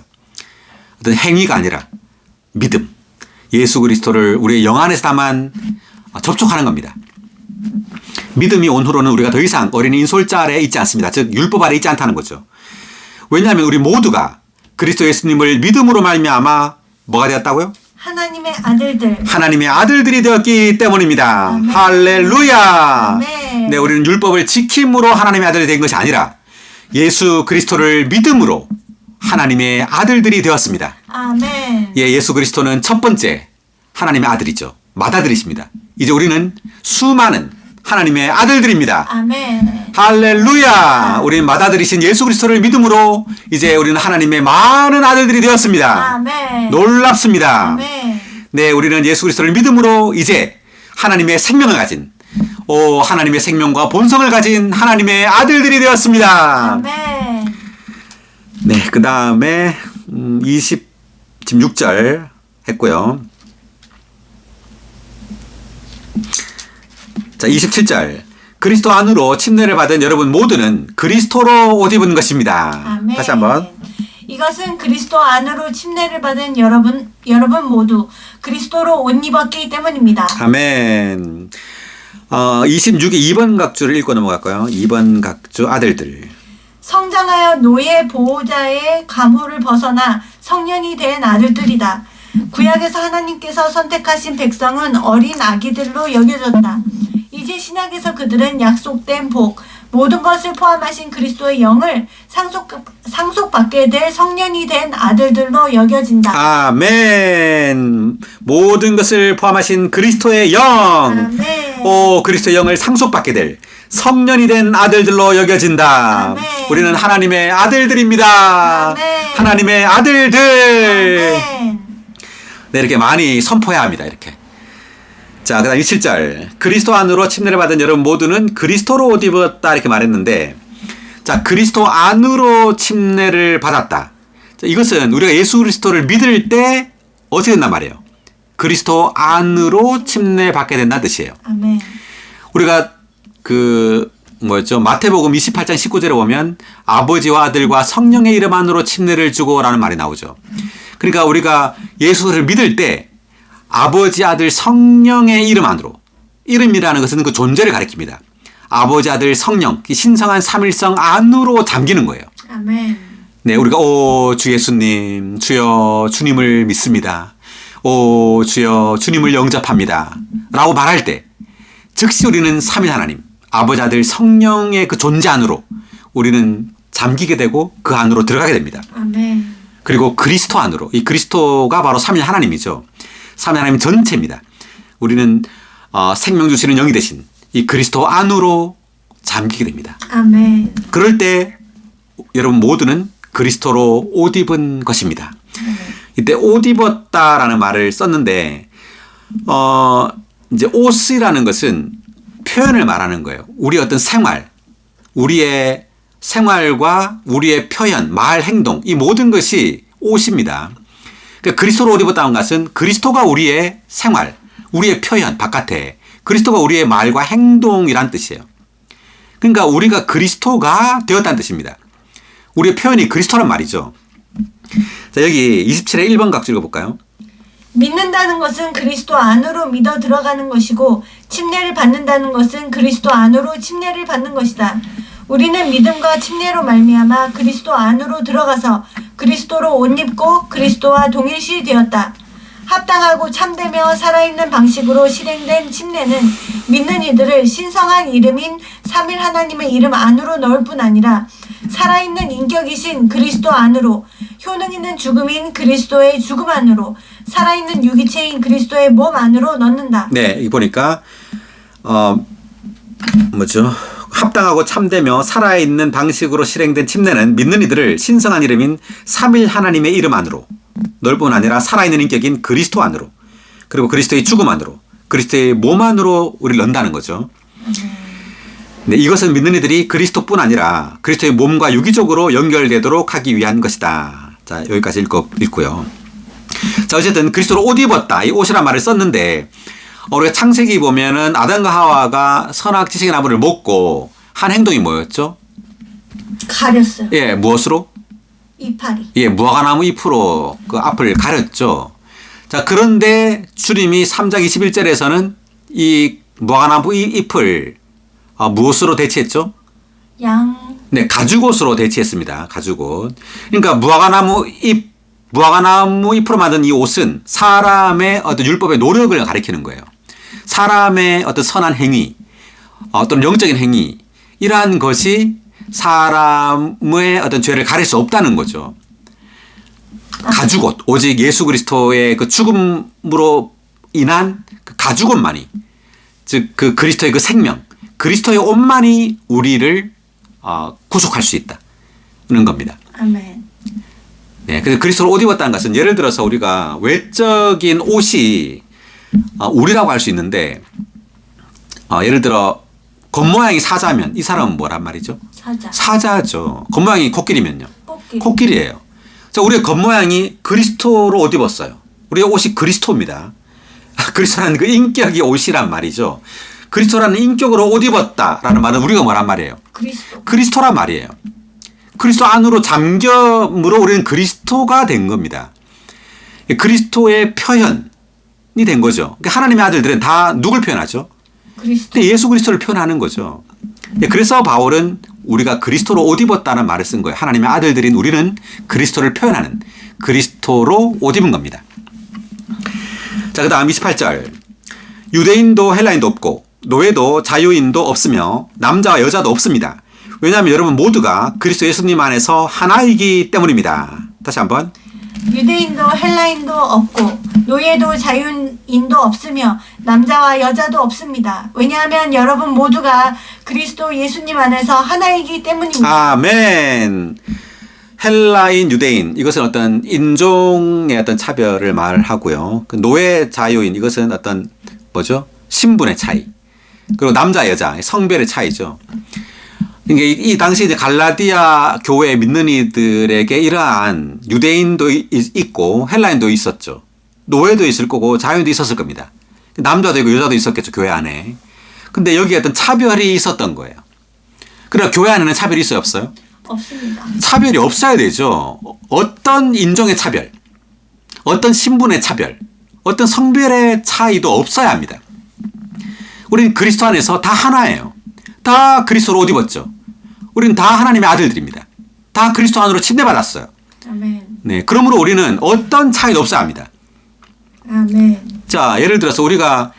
어떤 행위가 아니라 믿음. 예수 그리스도를 우리의 영 안에서 다만 접촉하는 겁니다. 믿음이 온 후로는 우리가 더 이상 어린이 인솔자 아래 있지 않습니다. 즉 율법 아래 있지 않다는 거죠. 왜냐하면 우리 모두가 그리스도 예수님을 믿음으로 말미암아 뭐가 되었다고요? 하나님의 아들들. 하나님의 아들들이 되었기 때문입니다. 아멘. 할렐루야. 아멘. 네, 우리는 율법을 지킴으로 하나님의 아들이 된 것이 아니라 예수 그리스도를 믿음으로 하나님의 아들들이 되었습니다. 아멘. 예, 예수 그리스도는 첫 번째 하나님의 아들이죠. 맏아들이십니다. 이제 우리는 수많은 하나님의 아들들입니다. 아멘. 할렐루야. 우리는 맏아들이신 예수 그리스도를 믿음으로 이제 우리는 하나님의 많은 아들들이 되었습니다. 아멘. 놀랍습니다. 아멘. 네, 우리는 예수 그리스도를 믿음으로 이제 하나님의 생명을 가진, 하나님의 생명과 본성을 가진 하나님의 아들들이 되었습니다. 아멘. 네, 그 다음에 26절 했고요. 자, 27절. 그리스도 안으로 침례를 받은 여러분 모두는 그리스도로 옷 입은 것입니다. 아멘. 다시 한번. 이것은 그리스도 안으로 침례를 받은 여러분 모두 그리스도로 옷 입었기 때문입니다. 아멘. 26의 2번 각주를 읽고 넘어갈까요? 2번 각주 아들들. 성장하여 노예 보호자의 감호를 벗어나 성년이 된 아들들이다. 구약에서 하나님께서 선택하신 백성은 어린 아기들로 여겨졌다. 이제 신약에서 그들은 약속된 복, 모든 것을 포함하신 그리스도의 영을 상속받게 될 성년이 된 아들들로 여겨진다. 아멘. 모든 것을 포함하신 그리스도의 영. 아멘. 오, 그리스도의 영을 상속받게 될 성년이 된 아들들로 여겨진다. 아멘. 우리는 하나님의 아들들입니다. 아멘. 하나님의 아들들. 아멘. 네, 이렇게 많이 선포해야 합니다. 이렇게. 자, 그 다음 27절. 그리스도 안으로 침례를 받은 여러분 모두는 그리스도로 옷 입었다. 이렇게 말했는데, 자, 그리스도 안으로 침례를 받았다. 자, 이것은 우리가 예수 그리스도를 믿을 때 어떻게 된단 말이에요? 그리스도 안으로 침례 받게 된다는 뜻이에요. 아멘. 우리가 마태복음 28장 19절에 보면 아버지와 아들과 성령의 이름 안으로 침례를 주고라는 말이 나오죠. 그러니까 우리가 예수를 믿을 때 아버지, 아들, 성령의 이름 안으로, 이름이라는 것은 그 존재를 가리킵니다. 아버지, 아들, 성령, 신성한 삼일성 안으로 잠기는 거예요. 아멘. 네, 우리가 오 주 예수님, 주여 주님을 믿습니다. 오 주여 주님을 영접합니다. 라고 말할 때 즉시 우리는 삼위 하나님, 아버지, 아들, 성령의 그 존재 안으로 우리는 잠기게 되고 그 안으로 들어가게 됩니다. 아멘. 그리고 그리스도 안으로, 이 그리스도가 바로 삼위 하나님이죠. 삼위 하나님 전체입니다. 우리는 생명 주시는 영이 되신 이 그리스도 안으로 잠기게 됩니다. 아멘. 그럴 때 여러분 모두는 그리스도로 옷 입은 것입니다. 이때 옷 입었다라는 말을 썼는데 이제 옷이라는 것은 표현을 말하는 거예요. 우리의 어떤 생활, 우리의 생활과 우리의 표현, 말, 행동, 이 모든 것이 옷입니다. 그러니까 그리스도로 옷 입었다는 것은 그리스도가 우리의 생활, 우리의 표현, 바깥에 그리스도가 우리의 말과 행동이란 뜻이에요. 그러니까 우리가 그리스도가 되었다는 뜻입니다. 우리의 표현이 그리스도란 말이죠. 자, 여기 27의 1번 각주 읽어볼까요? 믿는다는 것은 그리스도 안으로 믿어 들어가는 것이고 침례를 받는다는 것은 그리스도 안으로 침례를 받는 것이다. 우리는 믿음과 침례로 말미암아 그리스도 안으로 들어가서 그리스도로 옷 입고 그리스도와 동일시 되었다. 합당하고 참되며 살아있는 방식으로 실행된 침례는 믿는 이들을 신성한 이름인 삼일 하나님의 이름 안으로 넣을 뿐 아니라 살아있는 인격이신 그리스도 안으로, 효능 있는 죽음인 그리스도의 죽음 안으로, 살아있는 유기체인 그리스도의 몸 안으로 넣는다. 네, 이 보니까 합당하고 참되며 살아있는 방식으로 실행된 침례는 믿는 이들을 신성한 이름인 삼일 하나님의 이름 안으로 넣을 뿐 아니라 살아있는 인격인 그리스도 안으로, 그리고 그리스도의 죽음 안으로, 그리스도의 몸 안으로 우리를 넣는다는 거죠. 네, 이것은 믿는 이들이 그리스도뿐 아니라 그리스도의 몸과 유기적으로 연결되도록 하기 위한 것이다. 자, 여기까지 읽고요. 자, 어쨌든 그리스도로 옷 입었다. 이 옷이란 말을 썼는데 우리가 창세기 보면은 아담과 하와가 선악 지식의 나무를 먹고 한 행동이 뭐였죠? 가렸어요. 예, 무엇으로? 이파리. 예, 무화과나무 잎으로 그 앞을 가렸죠. 자, 그런데 주님이 3장 21절에서는 이 무화과나무 잎을 무엇으로 대체했죠? 네, 가죽옷으로 대체했습니다. 가죽옷. 그러니까 무화과나무 잎으로 만든 이 옷은 사람의 어떤 율법의 노력을 가리키는 거예요. 사람의 어떤 선한 행위, 어떤 영적인 행위, 이러한 것이 사람의 어떤 죄를 가릴 수 없다는 거죠. 가죽옷, 오직 예수 그리스도의 그 죽음으로 인한 그 가죽옷만이, 즉 그 그리스도의 그 생명, 그리스도의 옷만이 우리를 구속할 수 있다는 겁니다. 아멘. 네, 그래서 그리스도로 옷 입었다는 것은 예를 들어서 우리가 외적인 옷이 우리라고 할 수 있는데 예를 들어 겉모양이 사자면 이 사람은 뭐란 말이죠? 사자죠. 겉모양이 코끼리면요? 코끼리예요. 자, 우리의 겉모양이 그리스도로 옷 입었어요. 우리의 옷이 그리스도입니다. 그리스도라는 그 인격이 옷이란 말이죠. 그리스도라는 인격으로 옷 입었다라는 말은 우리가 뭐란 말이에요? 그리스도란 말이에요. 그리스도 안으로 잠겸으로 우리는 그리스도가 된 겁니다. 그리스도의 표현이 된 거죠. 그러니까 하나님의 아들들은 다 누굴 표현하죠? 그리스도. 예수 그리스도를 표현하는 거죠. 그래서 바울은 우리가 그리스도로 옷 입었다는 말을 쓴 거예요. 하나님의 아들들인 우리는 그리스도를 표현하는 그리스도로 옷 입은 겁니다. 자, 그 다음 28절. 유대인도 헬라인도 없고 노예도 자유인도 없으며 남자와 여자도 없습니다. 왜냐하면 여러분 모두가 그리스도 예수님 안에서 하나이기 때문입니다. 다시 한번. 유대인도 헬라인도 없고 노예도 자유인도 없으며 남자와 여자도 없습니다. 왜냐하면 여러분 모두가 그리스도 예수님 안에서 하나이기 때문입니다. 아멘. 헬라인, 유대인 이것은 어떤 인종의 어떤 차별을 말하고요. 그 노예, 자유인 이것은 어떤 뭐죠? 신분의 차이. 그리고 남자, 여자 성별의 차이죠. 그러니까 이 당시 이제 갈라디아 교회 믿는 이들에게 이러한 유대인도 있고 헬라인도 있었죠. 노예도 있을 거고 자유인도 있었을 겁니다. 남자도 있고 여자도 있었겠죠, 교회 안에. 근데 여기에 어떤 차별이 있었던 거예요. 그러나 교회 안에는 차별이 있어요, 없어요? 없습니다. 차별이 없어야 되죠. 어떤 인종의 차별, 어떤 신분의 차별, 어떤 성별의 차이도 없어야 합니다. 우리는 그리스도 안에서 다 하나예요. 다 그리스도로 옷 입었죠. 우리는 다 하나님의 아들들입니다. 다 그리스도 안으로 침례받았어요. 아멘. 네, 그러므로 우리는 어떤 차이도 없어야 합니다. 아멘. 자, 예를 들어서 우리가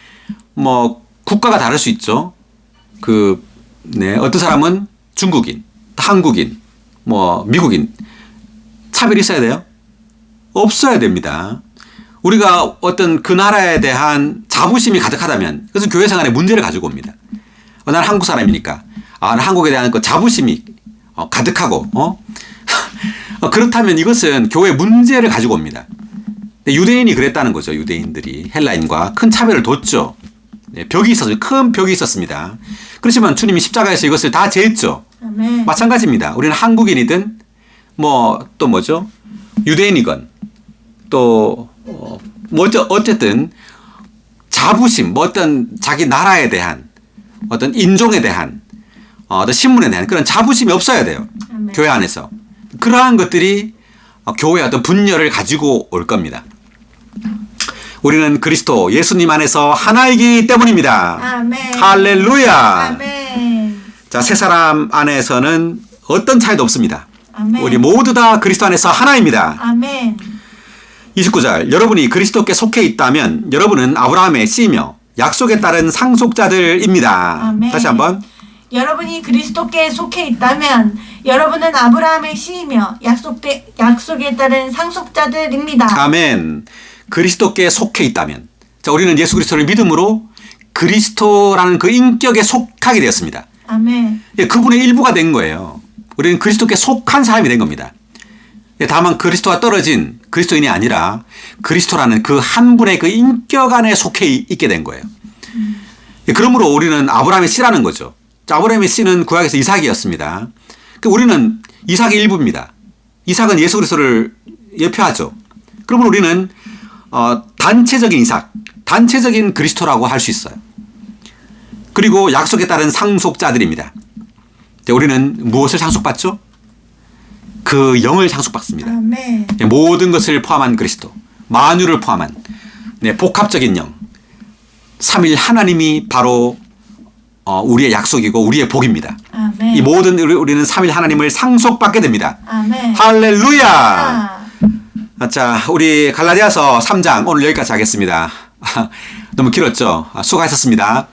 뭐 국가가 다를 수 있죠. 어떤 사람은 중국인, 한국인, 뭐 미국인 차별이 있어야 돼요? 없어야 됩니다. 우리가 어떤 그 나라에 대한 자부심이 가득하다면 그것은 교회 생활에 문제를 가지고 옵니다. 나는 한국 사람이니까 나는 한국에 대한 그 자부심이 가득하고 그렇다면 이것은 교회 문제를 가지고 옵니다. 유대인이 그랬다는 거죠. 유대인들이 헬라인과 큰 차별을 뒀죠. 네, 벽이 있었어요. 큰 벽이 있었습니다. 그렇지만 주님이 십자가에서 이것을 다 제했죠. 아멘. 마찬가지입니다. 우리는 한국인이든 또 뭐죠? 유대인이건 또 어쨌든 자부심, 어떤 자기 나라에 대한 어떤 인종에 대한 어떤 신분에 대한 그런 자부심이 없어야 돼요. 아멘. 교회 안에서. 그러한 것들이 교회의 어떤 분열을 가지고 올 겁니다. 우리는 그리스도 예수님 안에서 하나이기 때문입니다. 아멘. 할렐루야. 아멘. 자, 새 사람 안에서는 어떤 차이도 없습니다. 아멘. 우리 모두 다 그리스도 안에서 하나입니다. 아멘. 29절. 여러분이 그리스도께 속해 있다면 여러분은 아브라함의 씨이며 약속에 따른 상속자들입니다. 아멘. 다시 한번. 여러분이 그리스도께 속해 있다면 여러분은 아브라함의 씨이며 약속에 따른 상속자들입니다. 아멘. 그리스도께 속해 있다면. 자, 우리는 예수 그리스도를 믿음으로 그리스도라는 그 인격에 속하게 되었습니다. 아멘. 그분의 일부가 된 거예요. 우리는 그리스도께 속한 사람이 된 겁니다. 다만 그리스도와 떨어진 그리스도인이 아니라 그리스도라는 그 한 분의 그 인격 안에 속해 있게 된 거예요. 그러므로 우리는 아브라함의 씨라는 거죠. 자, 아브라함의 씨는 구약에서 이삭이었습니다. 우리는 이삭의 일부입니다. 이삭은 예수 그리스도를 예표하죠. 그러므로 우리는 단체적인 이삭, 단체적인 그리스도라고 할 수 있어요. 그리고 약속에 따른 상속자들입니다. 우리는 무엇을 상속받죠? 그 영을 상속받습니다. 아멘. 모든 것을 포함한 그리스도, 만유를 포함한 복합적인 영, 삼일 하나님이 바로 우리의 약속이고 우리의 복입니다. 아멘. 이 모든 우리는 삼일 하나님을 상속받게 됩니다. 아멘. 할렐루야. 자, 우리 갈라디아서 3장 오늘 여기까지 하겠습니다. 너무 길었죠? 수고하셨습니다.